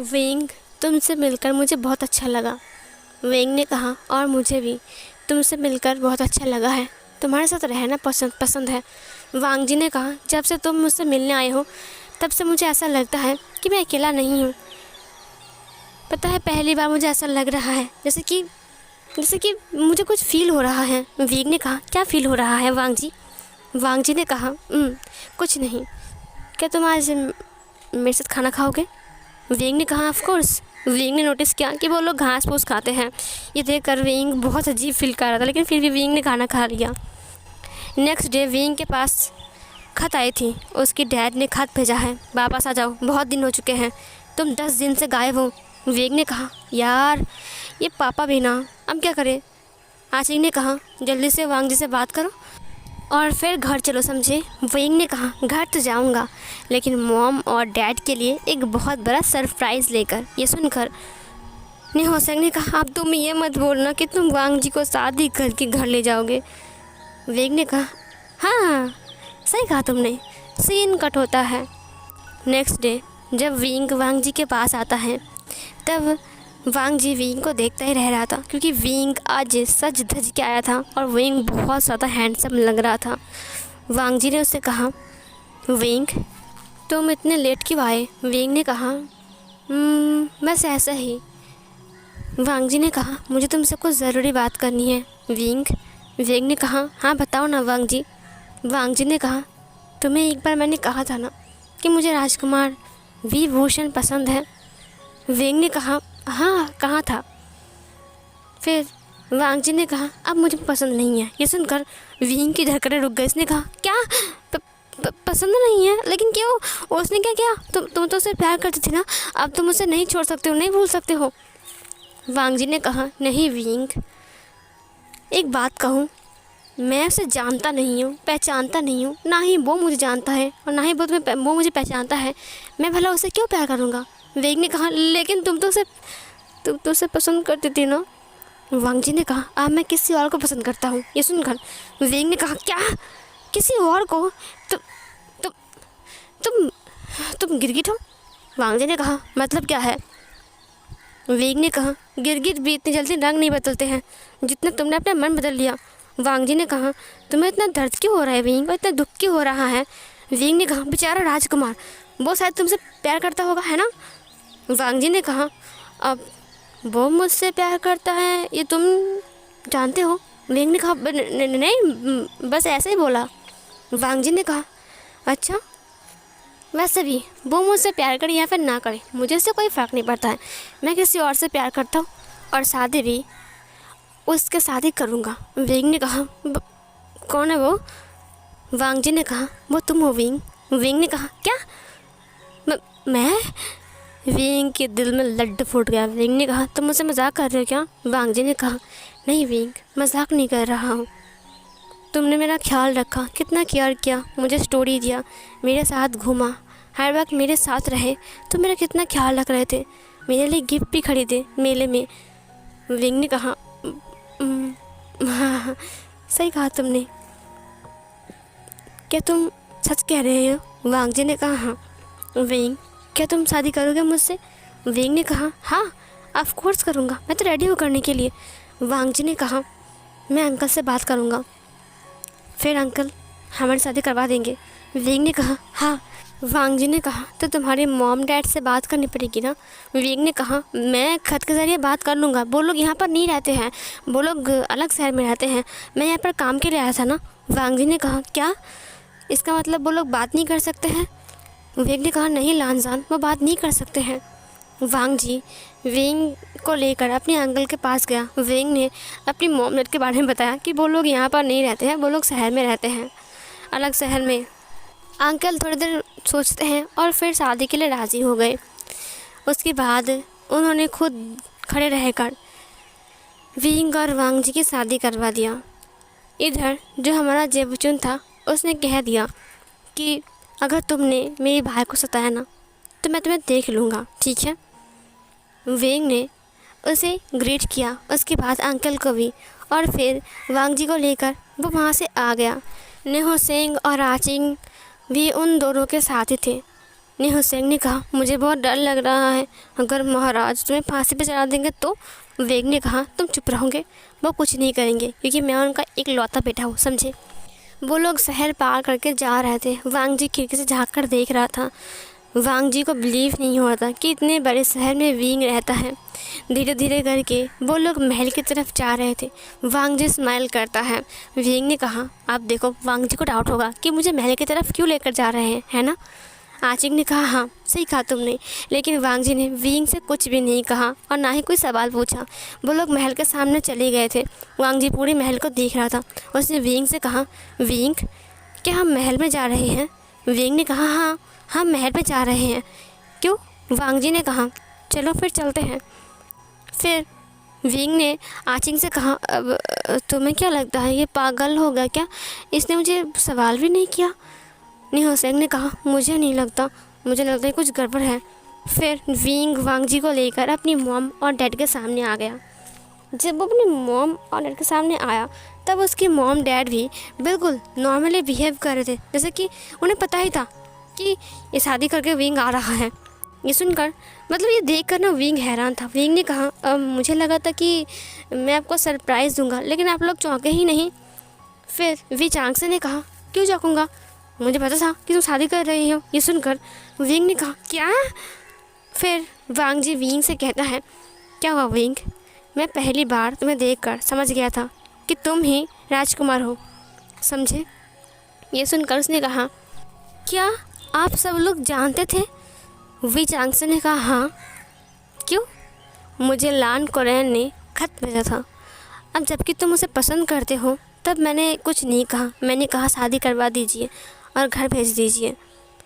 A: विंग, तुमसे मिलकर मुझे बहुत अच्छा लगा। विंग ने कहा, और मुझे भी तुमसे मिलकर बहुत अच्छा लगा है, तुम्हारे साथ रहना पसंद है। वांग जी ने कहा, जब से तुम मुझसे मिलने आए हो तब से मुझे ऐसा लगता है कि मैं अकेला नहीं हूँ। पता है, पहली बार मुझे ऐसा लग रहा है जैसे कि मुझे कुछ फ़ील हो रहा है। वीग ने कहा, क्या फ़ील हो रहा है वांग जी? वांग जी ने कहा, कुछ नहीं। क्या तुम आज मेरे साथ खाना खाओगे? वींग ने कहा, ऑफ कोर्स। वींग ने नोटिस किया कि वो लोग घास फूस खाते हैं। ये देखकर वींग बहुत अजीब फील कर रहा था, लेकिन फिर भी वींग ने खाना खा लिया। नेक्स्ट डे वींग के पास खत आई थी। उसकी डैड ने खत भेजा है, वापस आ जाओ, बहुत दिन हो चुके हैं, तुम 10 दिन से गायब हो। वींग ने कहा, यार ये पापा भी ना, अब क्या करें? आशिक ने कहा, जल्दी से वांग जी से बात करो और फिर घर चलो, समझे? विंग ने कहा, घर तो जाऊंगा, लेकिन मॉम और डैड के लिए एक बहुत बड़ा सरप्राइज़ लेकर। ये सुनकर निहोसेंग ने कहा, अब तुम ये मत बोलना कि तुम वांग जी को शादी करके घर ले जाओगे। विंग ने कहा, हाँ सही कहा तुमने। सीन कट होता है। नेक्स्ट डे जब विंग वांग जी के पास आता है तब वांग जी विंग को देखता ही रह रहा था, क्योंकि विंग आज सज धज के आया था और विंग बहुत ज़्यादा हैंडसम लग रहा था। वांग जी ने उससे कहा, विंग तुम इतने लेट क्यों आए? विंग ने कहा, बस ऐसा ही। वांग जी ने कहा, मुझे तुमसे कुछ ज़रूरी बात करनी है। विंग ने कहा, हाँ बताओ ना वांग जी। वांग जी ने कहा, तुम्हें एक बार मैंने कहा था ना कि मुझे राजकुमार वी भूषण पसंद है। विंग ने कहा, हाँ कहा था। फिर वांग जी ने कहा, अब मुझे पसंद नहीं है। ये सुनकर विंग की धड़कनें रुक गई। इसने कहा, क्या पसंद नहीं है? लेकिन क्यों? उसने क्या किया? तुम तो उससे प्यार करती थी ना, अब तुम उसे नहीं छोड़ सकते हो, नहीं भूल सकते हो। वांग जी ने कहा, नहीं विंग, एक बात कहूँ, मैं उसे जानता नहीं हूँ, पहचानता नहीं हूँ, ना ही वो मुझे जानता है और ना ही वो मुझे पहचानता है। मैं भला उसे क्यों प्यार करूँगा? विंग ने कहा, लेकिन तुम तो उसे पसंद करती थी ना। वांग जी ने कहा, अब मैं किसी और को पसंद करता हूँ। ये सुनकर विंग ने कहा, क्या? किसी और को? तुम तुम तुम तुम गिरगिट हो? वांग जी ने कहा, मतलब क्या है? विंग ने कहा, गिरगिट भी इतनी जल्दी रंग नहीं बदलते हैं जितना तुमने अपना मन बदल लिया। वांग जी ने कहा, तुम्हें इतना दर्द क्यों हो रहा है विंग, और इतना दुख क्यों हो रहा है? विंग ने कहा, बेचारा राजकुमार, वो शायद तुमसे प्यार करता होगा, है ना? वांग जी ने कहा, अब वो मुझसे प्यार करता है ये तुम जानते हो? विंग ने कहा, नहीं बस ऐसे ही बोला। वांग जी ने कहा, अच्छा, वैसे भी वो मुझसे प्यार करे या फिर ना करे, मुझे इससे कोई फ़र्क नहीं पड़ता है। मैं किसी और से प्यार करता हूँ और शादी भी उसके साथ ही करूँगा। विंग ने कहा, कौन है वो? वांग जी ने कहा, वो तुम हो विंग। विंग ने कहा, क्या? मैं? विंग के दिल में लड्डू फूट गया। विंग ने कहा, तुम मुझसे मजाक कर रहे हो क्या? वांग जी ने कहा, नहीं विंग, मजाक नहीं कर रहा हूँ। तुमने मेरा ख्याल रखा, कितना केयर किया, मुझे स्टोरी दिया, मेरे साथ घूमा, हर वक्त मेरे साथ रहे, तो मेरा कितना ख्याल रख रहे थे, मेरे लिए गिफ्ट भी खरीदे मेले में। विंग ने कहा, हाँ सही कहा तुमने। क्या तुम सच कह रहे हो? वांग जी ने कहा, हाँ। विंग, क्या तुम शादी करोगे मुझसे? विंग ने कहा, हाँ ऑफ कोर्स करूँगा, मैं तो रेडी हूँ करने के लिए। वांग जी ने कहा, मैं अंकल से बात करूँगा, फिर अंकल हमारी शादी करवा देंगे। विंग ने कहा, हाँ। वांग जी ने कहा, तो तुम्हारे मॉम डैड से बात करनी पड़ेगी ना। विंग ने कहा, मैं खत के ज़रिए बात कर लूँगा, वो लोग यहाँ पर नहीं रहते हैं, वो लोग अलग शहर में रहते हैं, मैं यहाँ पर काम के लिए आया था ना। वांग जी ने कहा, क्या? इसका मतलब वो लोग बात नहीं कर सकते हैं? विंग ने कहा, नहीं लानजान, वो बात नहीं कर सकते हैं। वांग जी विंग को लेकर अपने अंकल के पास गया। विंग ने अपनी मॉम डैड के बारे में बताया कि वो लोग यहाँ पर नहीं रहते हैं, वो लोग शहर में रहते हैं, अलग शहर में। अंकल थोड़ी देर सोचते हैं और फिर शादी के लिए राज़ी हो गए। उसके बाद उन्होंने खुद खड़े रहकर विंग और वांग जी की शादी करवा दिया। इधर जो हमारा जेबुचुन था उसने कह दिया कि अगर तुमने मेरे भाई को सताया ना तो मैं तुम्हें देख लूँगा, ठीक है? विंग ने उसे ग्रीट किया, उसके बाद अंकल को भी, और फिर वांग जी को लेकर वो वहाँ से आ गया। निहो सेंग और आचिंग भी उन दोनों के साथ ही थे। निहो सेंग ने कहा, मुझे बहुत डर लग रहा है, अगर महाराज तुम्हें फांसी पे चढ़ा देंगे तो। वेग ने कहा, तुम चुप रहोगे, वो कुछ नहीं करेंगे क्योंकि मैं उनका एक लौता बेटा हूँ, समझे। वो लोग शहर पार करके जा रहे थे। वांग जी खिड़की से झाँक कर देख रहा था। वांग जी को बिलीव नहीं हो रहा था कि इतने बड़े शहर में विंग रहता है। धीरे धीरे करके वो लोग महल की तरफ जा रहे थे। वांग जी स्माइल करता है। विंग ने कहा, आप देखो, वांग जी को डाउट होगा कि मुझे महल की तरफ क्यों लेकर जा रहे हैं, है ना। आचिंग ने कहा, हाँ सही कहा तुमने। लेकिन वांग जी ने विंग से कुछ भी नहीं कहा और ना ही कोई सवाल पूछा। वो लोग महल के सामने चले गए थे। वांग जी पूरे महल को देख रहा था। उसने विंग से कहा, विंग, क्या हम महल में जा रहे हैं। विंग ने कहा, हाँ हम महल में जा रहे हैं। क्यों। वांग जी ने कहा, चलो फिर चलते हैं। फिर विंग ने आचिंग से कहा, अब तुम्हें क्या लगता है, ये पागल हो गया क्या, इसने मुझे सवाल भी नहीं किया। निहो सेंग ने कहा, मुझे नहीं लगता, मुझे लगता है कुछ गड़बड़ है। फिर विंग वांग जी को लेकर अपनी मॉम और डैड के सामने आ गया। जब वो अपनी मॉम और डैड के सामने आया तब उसकी मॉम डैड भी बिल्कुल नॉर्मली बिहेव कर रहे थे, जैसे कि उन्हें पता ही था कि ये शादी करके विंग आ रहा है। ये सुनकर, मतलब ये देखकर ना विंग हैरान था। विंग ने कहा, मुझे लगा था कि मैं आपको सरप्राइज़ दूंगा, लेकिन आप लोग चौंके ही नहीं। फिर वी चांगसे ने कहा, क्यों चौंकूंगा, मुझे पता था कि तुम शादी कर रही हो। ये सुनकर विंग ने कहा, क्या। फिर वांग जी विंग से कहता है, क्या हुआ विंग, मैं पहली बार तुम्हें देखकर समझ गया था कि तुम ही राजकुमार हो, समझे। ये सुनकर उसने कहा, क्या आप सब लोग जानते थे। वी चांगसे ने कहा, हाँ। क्यों। मुझे लान कोरेन ने खत भेजा था। अब जबकि तुम उसे पसंद करते हो तब मैंने कुछ नहीं कहा, मैंने कहा शादी करवा दीजिए और घर भेज दीजिए।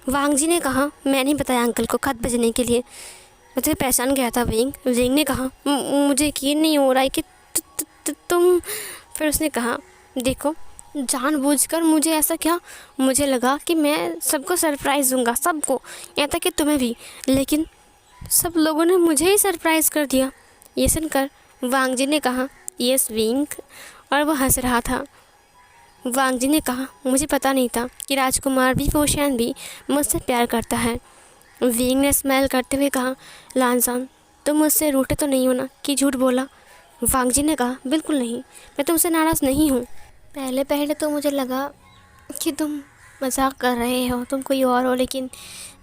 A: वांग जी ने कहा, मैं नहीं बताया अंकल को खत भेजने के लिए, मैं तुम्हें पहचान गया था। विंग ने कहा, मुझे यकीन नहीं हो रहा है कि तुम। फिर उसने कहा, देखो, जानबूझकर मुझे ऐसा क्या, मुझे लगा कि मैं सबको सरप्राइज़ दूंगा, सबको, यहाँ तक कि तुम्हें भी, लेकिन सब लोगों ने मुझे ही सरप्राइज़ कर दिया। ये सुनकर वांग जी ने कहा, यस विंग, और वो हंस रहा था। वांग जी ने कहा, मुझे पता नहीं था कि राजकुमार भी फोशियान भी मुझसे प्यार करता है। विंग ने स्माइल करते हुए कहा, लानसान, तुम मुझसे रूठे तो नहीं हो ना कि झूठ बोला। वांग जी ने कहा, बिल्कुल नहीं, मैं तुमसे नाराज़ नहीं हूँ। पहले पहले तो मुझे लगा कि तुम मजाक कर रहे हो, तुम कोई और हो, लेकिन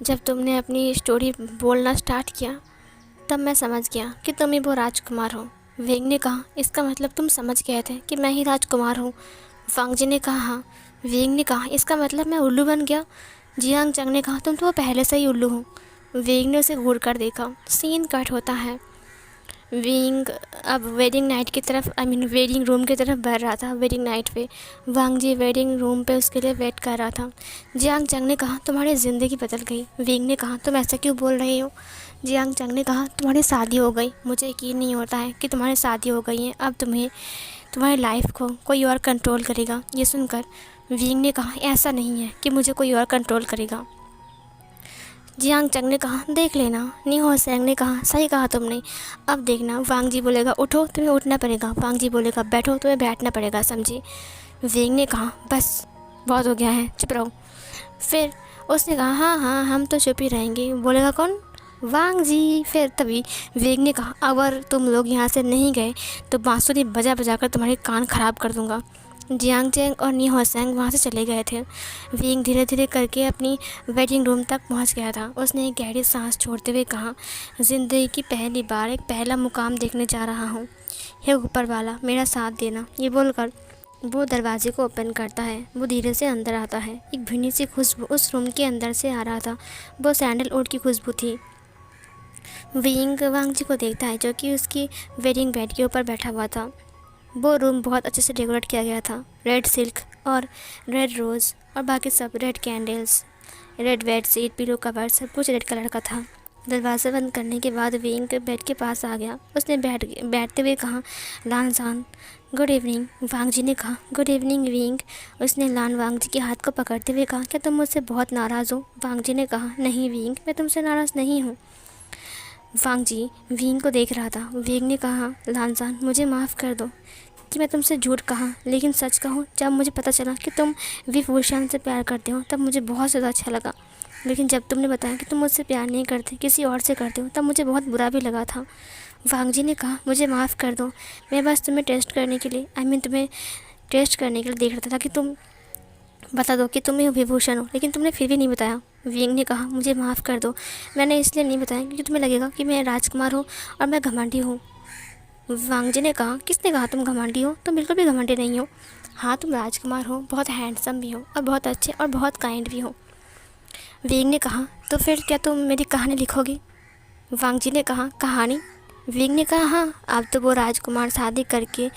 A: जब तुमने अपनी स्टोरी बोलना स्टार्ट किया तब मैं समझ गया कि तुम ही वो राजकुमार हो। विंग ने कहा, इसका मतलब तुम समझ गए थे कि मैं ही राजकुमार हूँ। वांग जी ने कहा, हाँ। विंग ने कहा, इसका मतलब मैं उल्लू बन गया। जियांग चंग ने कहा, तुम तो पहले से ही उल्लू हो। विंग ने उसे घूर कर देखा। सीन कट होता है। विंग अब वेडिंग नाइट की तरफ, वेडिंग रूम की तरफ बढ़ रहा था। वेडिंग नाइट पे वांग जी वेडिंग रूम पे उसके लिए वेट कर रहा था। जियांग चंग ने कहा, तुम्हारी ज़िंदगी बदल गई। विंग ने कहा, तुम ऐसा क्यों बोल रहे हो। जियांग चंग ने कहा, तुम्हारी शादी हो गई, मुझे यकीन नहीं होता है कि तुम्हारी शादी हो गई है, अब तुम्हें तुम्हारी लाइफ को कोई और कंट्रोल करेगा। ये सुनकर विंग ने कहा, ऐसा नहीं है कि मुझे कोई और कंट्रोल करेगा। जियांग चंग ने कहा, देख लेना। निहो सेंग ने कहा, सही कहा तुमने, अब देखना, वांग जी बोलेगा उठो, तुम्हें उठना पड़ेगा, वांग जी बोलेगा बैठो, तुम्हें बैठना पड़ेगा, समझी। विंग ने कहा, बस बहुत हो गया है, चुप रहो। फिर उसने कहा, हाँ हाँ हम तो चुप ही रहेंगे। बोलेगा कौन, वांग जी। फिर तभी विंग ने कहा, अगर तुम लोग यहाँ से नहीं गए तो बांसुरी बजा बजा कर तुम्हारे कान ख़राब कर दूँगा। जियांग चेंग और निहो सेंग वहाँ से चले गए थे। विंग धीरे धीरे करके अपनी वेडिंग रूम तक पहुँच गया था। उसने एक गहरी सांस छोड़ते हुए कहा, ज़िंदगी की पहली बार एक पहला मुकाम देखने जा रहा हूँ, हे ऊपर वाला मेरा साथ देना। ये बोलकर वो दरवाजे को ओपन करता है। वो धीरे से अंदर आता है। एक भीनी सी खुशबू उस रूम के अंदर से आ रहा था। वो सैंडलवुड की खुशबू थी। विंग वांग जी को देखता है जो कि उसकी वेडिंग बेड के ऊपर बैठा हुआ था। वो रूम बहुत अच्छे से डेकोरेट किया गया था। रेड सिल्क और रेड रोज़ और बाकी सब, red candles, red bed sheet, pillow cover, सब कुछ रेड कलर का था। दरवाज़ा बंद करने के बाद विंग बेड के पास आ गया। उसने बैठते हुए कहा, लान जान, गुड इवनिंग। वांग जी ने कहा, गुड इवनिंग विंग। उसने लान वांग जी के हाथ को पकड़ते हुए कहा, क्या तुम मुझसे बहुत नाराज़ हो। वांग जी ने कहा, नहीं विंग, मैं तुमसे नाराज़ नहीं हूँ। वांग जी विंग को देख रहा था। विंग ने कहा, लानजान मुझे माफ़ कर दो कि मैं तुमसे झूठ कहा, लेकिन सच कहूँ जब मुझे पता चला कि तुम विभूषण से प्यार करते हो तब मुझे बहुत ज़्यादा अच्छा लगा। लेकिन जब तुमने बताया कि तुम मुझसे प्यार नहीं करते, किसी और से करते हो, तब मुझे बहुत बुरा भी लगा था। वांग जी ने कहा, मुझे माफ़ कर दो, मैं बस तुम्हें टेस्ट करने के लिए तुम्हें टेस्ट करने के लिए देख रहा था कि तुम बता दो कि तुम विभूषण हो, लेकिन तुमने फिर भी नहीं बताया। विंग ने कहा, मुझे माफ़ कर दो, मैंने इसलिए नहीं बताया क्योंकि तुम्हें लगेगा कि मैं राजकुमार हूँ और मैं घमंडी हूँ। वांग जी ने कहा, किसने कहा तुम घमंडी हो? तुम बिल्कुल भी घमंडी नहीं हो। हाँ, तुम राजकुमार हो, बहुत हैंडसम भी हो और बहुत अच्छे और बहुत काइंड भी हो। विंग ने कहा, तो फिर क्या तुम मेरी कहानी लिखोगी? वांग जी ने कहा, कहानी? विंग ने कहा, हाँ। अब तो वो राजकुमार शादी करके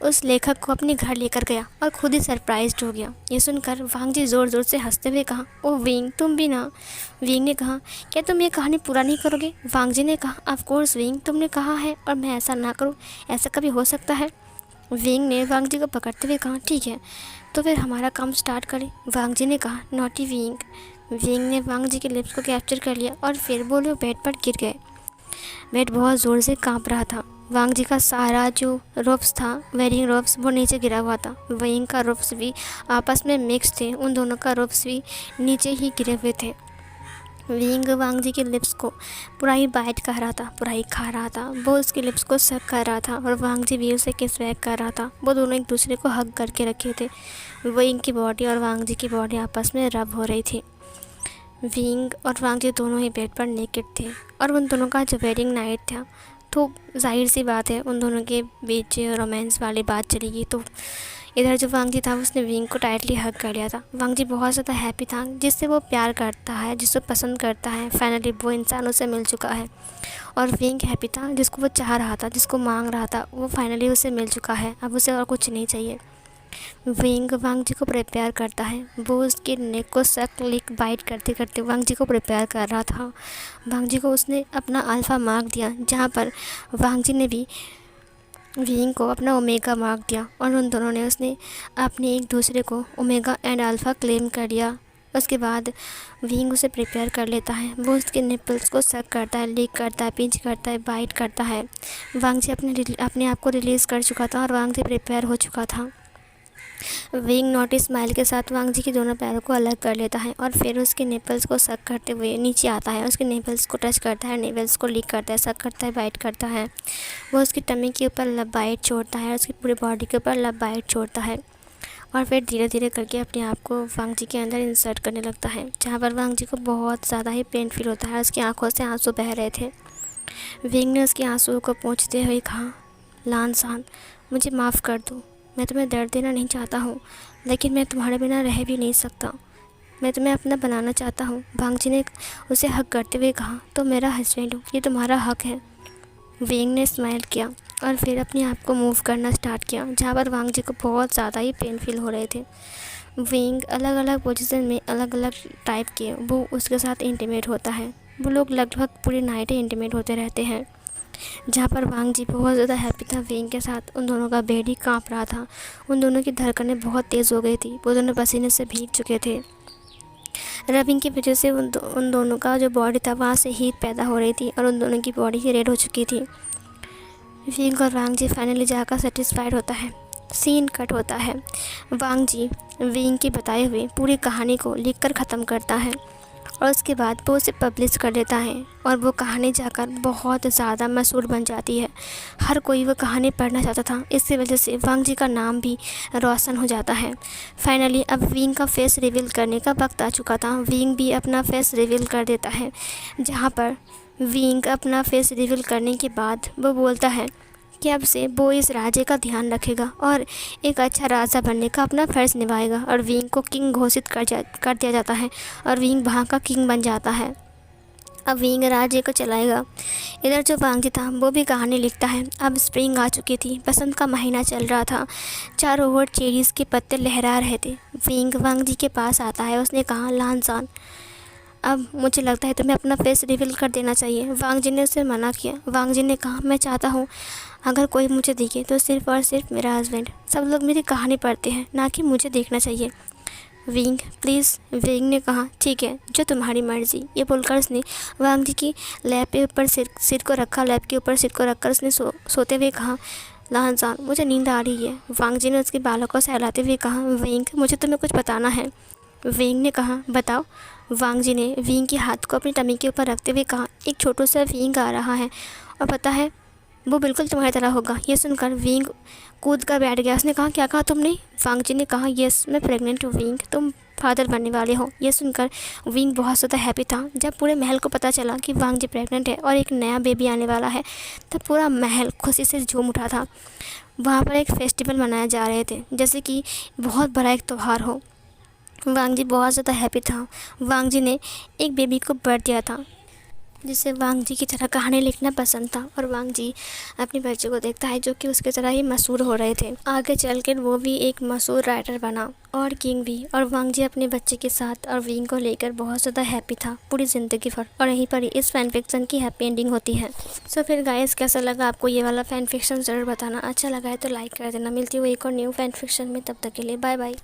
A: उस लेखक को अपने घर लेकर गया और खुद ही सरप्राइज्ड हो गया। ये सुनकर वांग जी ज़ोर ज़ोर से हंसते हुए कहा, ओ विंग तुम भी ना। विंग ने कहा, क्या तुम ये कहानी पूरा नहीं करोगे? वांग जी ने कहा, ऑफ कोर्स विंग, तुमने कहा है और मैं ऐसा ना करूँ, ऐसा कभी हो सकता है? विंग ने वांग जी को पकड़ते हुए कहा, ठीक है, तो फिर हमारा काम स्टार्ट करें। वांग जी ने कहा, नॉटी विंग। विंग ने वांग जी के लिप्स को कैप्चर कर लिया और फिर वो लोग बेड पर गिर गए। बेड बहुत ज़ोर से कांप रहा था। वांग जी का सारा जो रोप्स था, वेरिंग रोप्स, वो नीचे गिरा हुआ था। विंग का रोप्स भी आपस में मिक्स थे, उन दोनों का रोप्स भी नीचे ही गिरे हुए थे। विंग वांग जी के लिप्स को पूरा ही बाइट कर रहा था, पूरा ही खा रहा था। वो उसके लिप्स को सक कर रहा था और वांग जी भी उसे किस बैक कर रहा था। वो दोनों एक दूसरे को हग करके रखे थे। विंग की बॉडी और वांग जी की बॉडी आपस में रब हो रही थी। विंग और वांग जी दोनों ही बेड पर नेकेड थे और उन दोनों का जो वेडिंग नाइट था, तो जाहिर सी बात है उन दोनों के बीच रोमांस वाली बात चलेगी। तो इधर जो वांग जी था उसने विंग को टाइटली हग कर लिया था। वांग जी बहुत ज़्यादा हैप्पी था, जिससे वो प्यार करता है, जिसको पसंद करता है, फाइनली वो इंसान उसे मिल चुका है। और विंग हैप्पी था, जिसको वो चाह रहा था, जिसको मांग रहा था, वो फाइनली उसे मिल चुका है। अब उसे और कुछ नहीं चाहिए। विंग वांग जी को प्रिपेयर करता है। वो उसके नेक को सक लिक बाइट करते करते वांग जी को प्रिपेयर कर रहा था। वांग जी को उसने अपना अल्फ़ा मार्क दिया, जहाँ पर वांग जी ने भी विंग को अपना ओमेगा मार्क दिया और उन दोनों ने उसने अपने एक दूसरे को ओमेगा एंड अल्फ़ा क्लेम कर लिया। उसके बाद विंग उसे प्रिपेयर कर लेता है। वो उसके निपल्स को सक करता है, लिक करता है, पिंच करता है, बाइट करता है। वांग जी अपने आप को रिलीज़ कर चुका था और वांग जी प्रिपेयर हो चुका था। विंग नॉटी स्माइल के साथ वांग जी के दोनों पैरों को अलग कर लेता है और फिर उसके नेपल्स को सक करते हुए नीचे आता है। उसके नेपल्स को टच करता है, नेपल्स को लिक करता है, सक करता है, बाइट करता है। वो उसकी टमी के ऊपर लब बाइट छोड़ता है और उसकी पूरी बॉडी के ऊपर लब बाइट छोड़ता है और फिर धीरे धीरे करके अपने आप को वांग जी के अंदर इंसर्ट करने लगता है, जहाँ पर वांग जी को बहुत ज़्यादा ही पेन फील होता है। उसकी आंखों से आंसू बह रहे थे। विंग ने उसके आंसुओं को पोंछते हुए कहा, लानसान, मुझे माफ़ कर दो, मैं तुम्हें दर्द देना नहीं चाहता हूँ, लेकिन मैं तुम्हारे बिना रह भी नहीं सकता। मैं तुम्हें अपना बनाना चाहता हूँ। वांग जी ने उसे हक करते हुए कहा, तो मेरा हस्बैंड हो, ये तुम्हारा हक है। विंग ने स्माइल किया और फिर अपने आप को मूव करना स्टार्ट किया, जहाँ पर वांग जी को बहुत ज़्यादा ही पेन फील हो रहे थे। विंग अलग अलग पोजीशन में अलग अलग टाइप के वो उसके साथ इंटीमेट होता है। वो लोग लगभग पूरी नाइट ही इंटीमेट होते रहते हैं, जहाँ पर वांग जी बहुत ज़्यादा हैप्पी था विंग के साथ। उन दोनों का बेड ही काँप रहा था। उन दोनों की धड़कनें बहुत तेज़ हो गई थी। वो दोनों पसीने से भीग चुके थे। रबिंग की वजह से उन दोनों का जो बॉडी था वहाँ से हीट पैदा हो रही थी और उन दोनों की बॉडी ही रेड हो चुकी थी। विंग और वांग जी फाइनली जाकर सेटिस्फाइड होता है। सीन कट होता है। वांग जी विंग की बताए हुए पूरी कहानी को लिखकर ख़त्म करता है और उसके बाद वो उसे पब्लिश कर देता है और वो कहानी जाकर बहुत ज़्यादा मशहूर बन जाती है। हर कोई वो कहानी पढ़ना चाहता था। इसकी वजह से वांग जी का नाम भी रोशन हो जाता है। फाइनली अब विंग का फेस रिवील करने का वक्त आ चुका था। विंग भी अपना फेस रिवील कर देता है, जहाँ पर विंग अपना फेस रिवील करने के बाद वो बोलता है कि अब से वो इस राज्य का ध्यान रखेगा और एक अच्छा राजा बनने का अपना फ़र्ज़ निभाएगा और विंग को किंग घोषित कर दिया जाता है और विंग वहाँ का किंग बन जाता है। अब विंग राज्य को चलाएगा। इधर जो वांग जी था वो भी कहानी लिखता है। अब स्प्रिंग आ चुकी थी, बसंत का महीना चल रहा था। चारों ओर चेरीज़ के पत्ते लहरा रहे थे। विंग वांग जी के पास आता है। उसने कहा, लानसान, अब मुझे लगता है तुम्हें अपना फेस रिवील कर देना चाहिए। वांग जी ने उसे मना किया। वांग जी ने कहा, मैं चाहता हूँ अगर कोई मुझे दिखे तो सिर्फ़ और सिर्फ मेरा हस्बैंड। सब लोग मेरी कहानी पढ़ते हैं, ना कि मुझे देखना चाहिए। Wing please. विंग ने कहा ठीक है, जो तुम्हारी मर्जी। ये बोलकर उसने वांग जी की लैब के ऊपर सिर को रखा। लैब के ऊपर सिर को रखकर उसने सोते हुए कहा, लहनजान मुझे नींद आ रही है। वांग जी ने उसके बालों को सहलाते हुए कहा, विंग मुझे तुम्हें कुछ बताना है। विंग ने कहा बताओ। वांग जी ने विंग के हाथ को अपनी टमी के ऊपर रखते हुए कहा, एक छोटा सा विंग आ रहा है और पता है वो बिल्कुल तुम्हारी तरह होगा। ये सुनकर विंग कूद कर बैठ गया। उसने कहा क्या कहा तुमने? वांग जी ने कहा यस, मैं प्रेग्नेंट हूँ विंग, तुम फादर बनने वाले हो। ये सुनकर विंग बहुत ज़्यादा हैप्पी था। जब पूरे महल को पता चला कि वांग जी प्रेग्नेंट है और एक नया बेबी आने वाला है, तब पूरा महल खुशी से झूम उठा था। वहाँ पर एक फेस्टिवल मनाए जा रहे थे, जैसे कि बहुत बड़ा एक त्यौहार हो। वांग जी बहुत ज़्यादा हैप्पी था। वांग जी ने एक बेबी को बर्थ दिया था, जिसे वांग जी की तरह कहानी लिखना पसंद था। और वांग जी अपने बच्चे को देखता है जो कि उसकी तरह ही मशहूर हो रहे थे। आगे चलकर वो भी एक मशहूर राइटर बना और किंग भी। और वांग जी अपने बच्चे के साथ और विंग को लेकर बहुत ज़्यादा हैप्पी था पूरी ज़िंदगी भर। और यहीं पर ही इस फैन फिक्शन की हैप्पी एंडिंग होती है। सो फिर गाइस, कैसा लगा आपको ये वाला फैन फिक्शन ज़रूर बताना। अच्छा लगा है तो लाइक कर देना। मिलती हुई एक और न्यू फैन फिक्शन में, तब तक के लिए बाय बाय।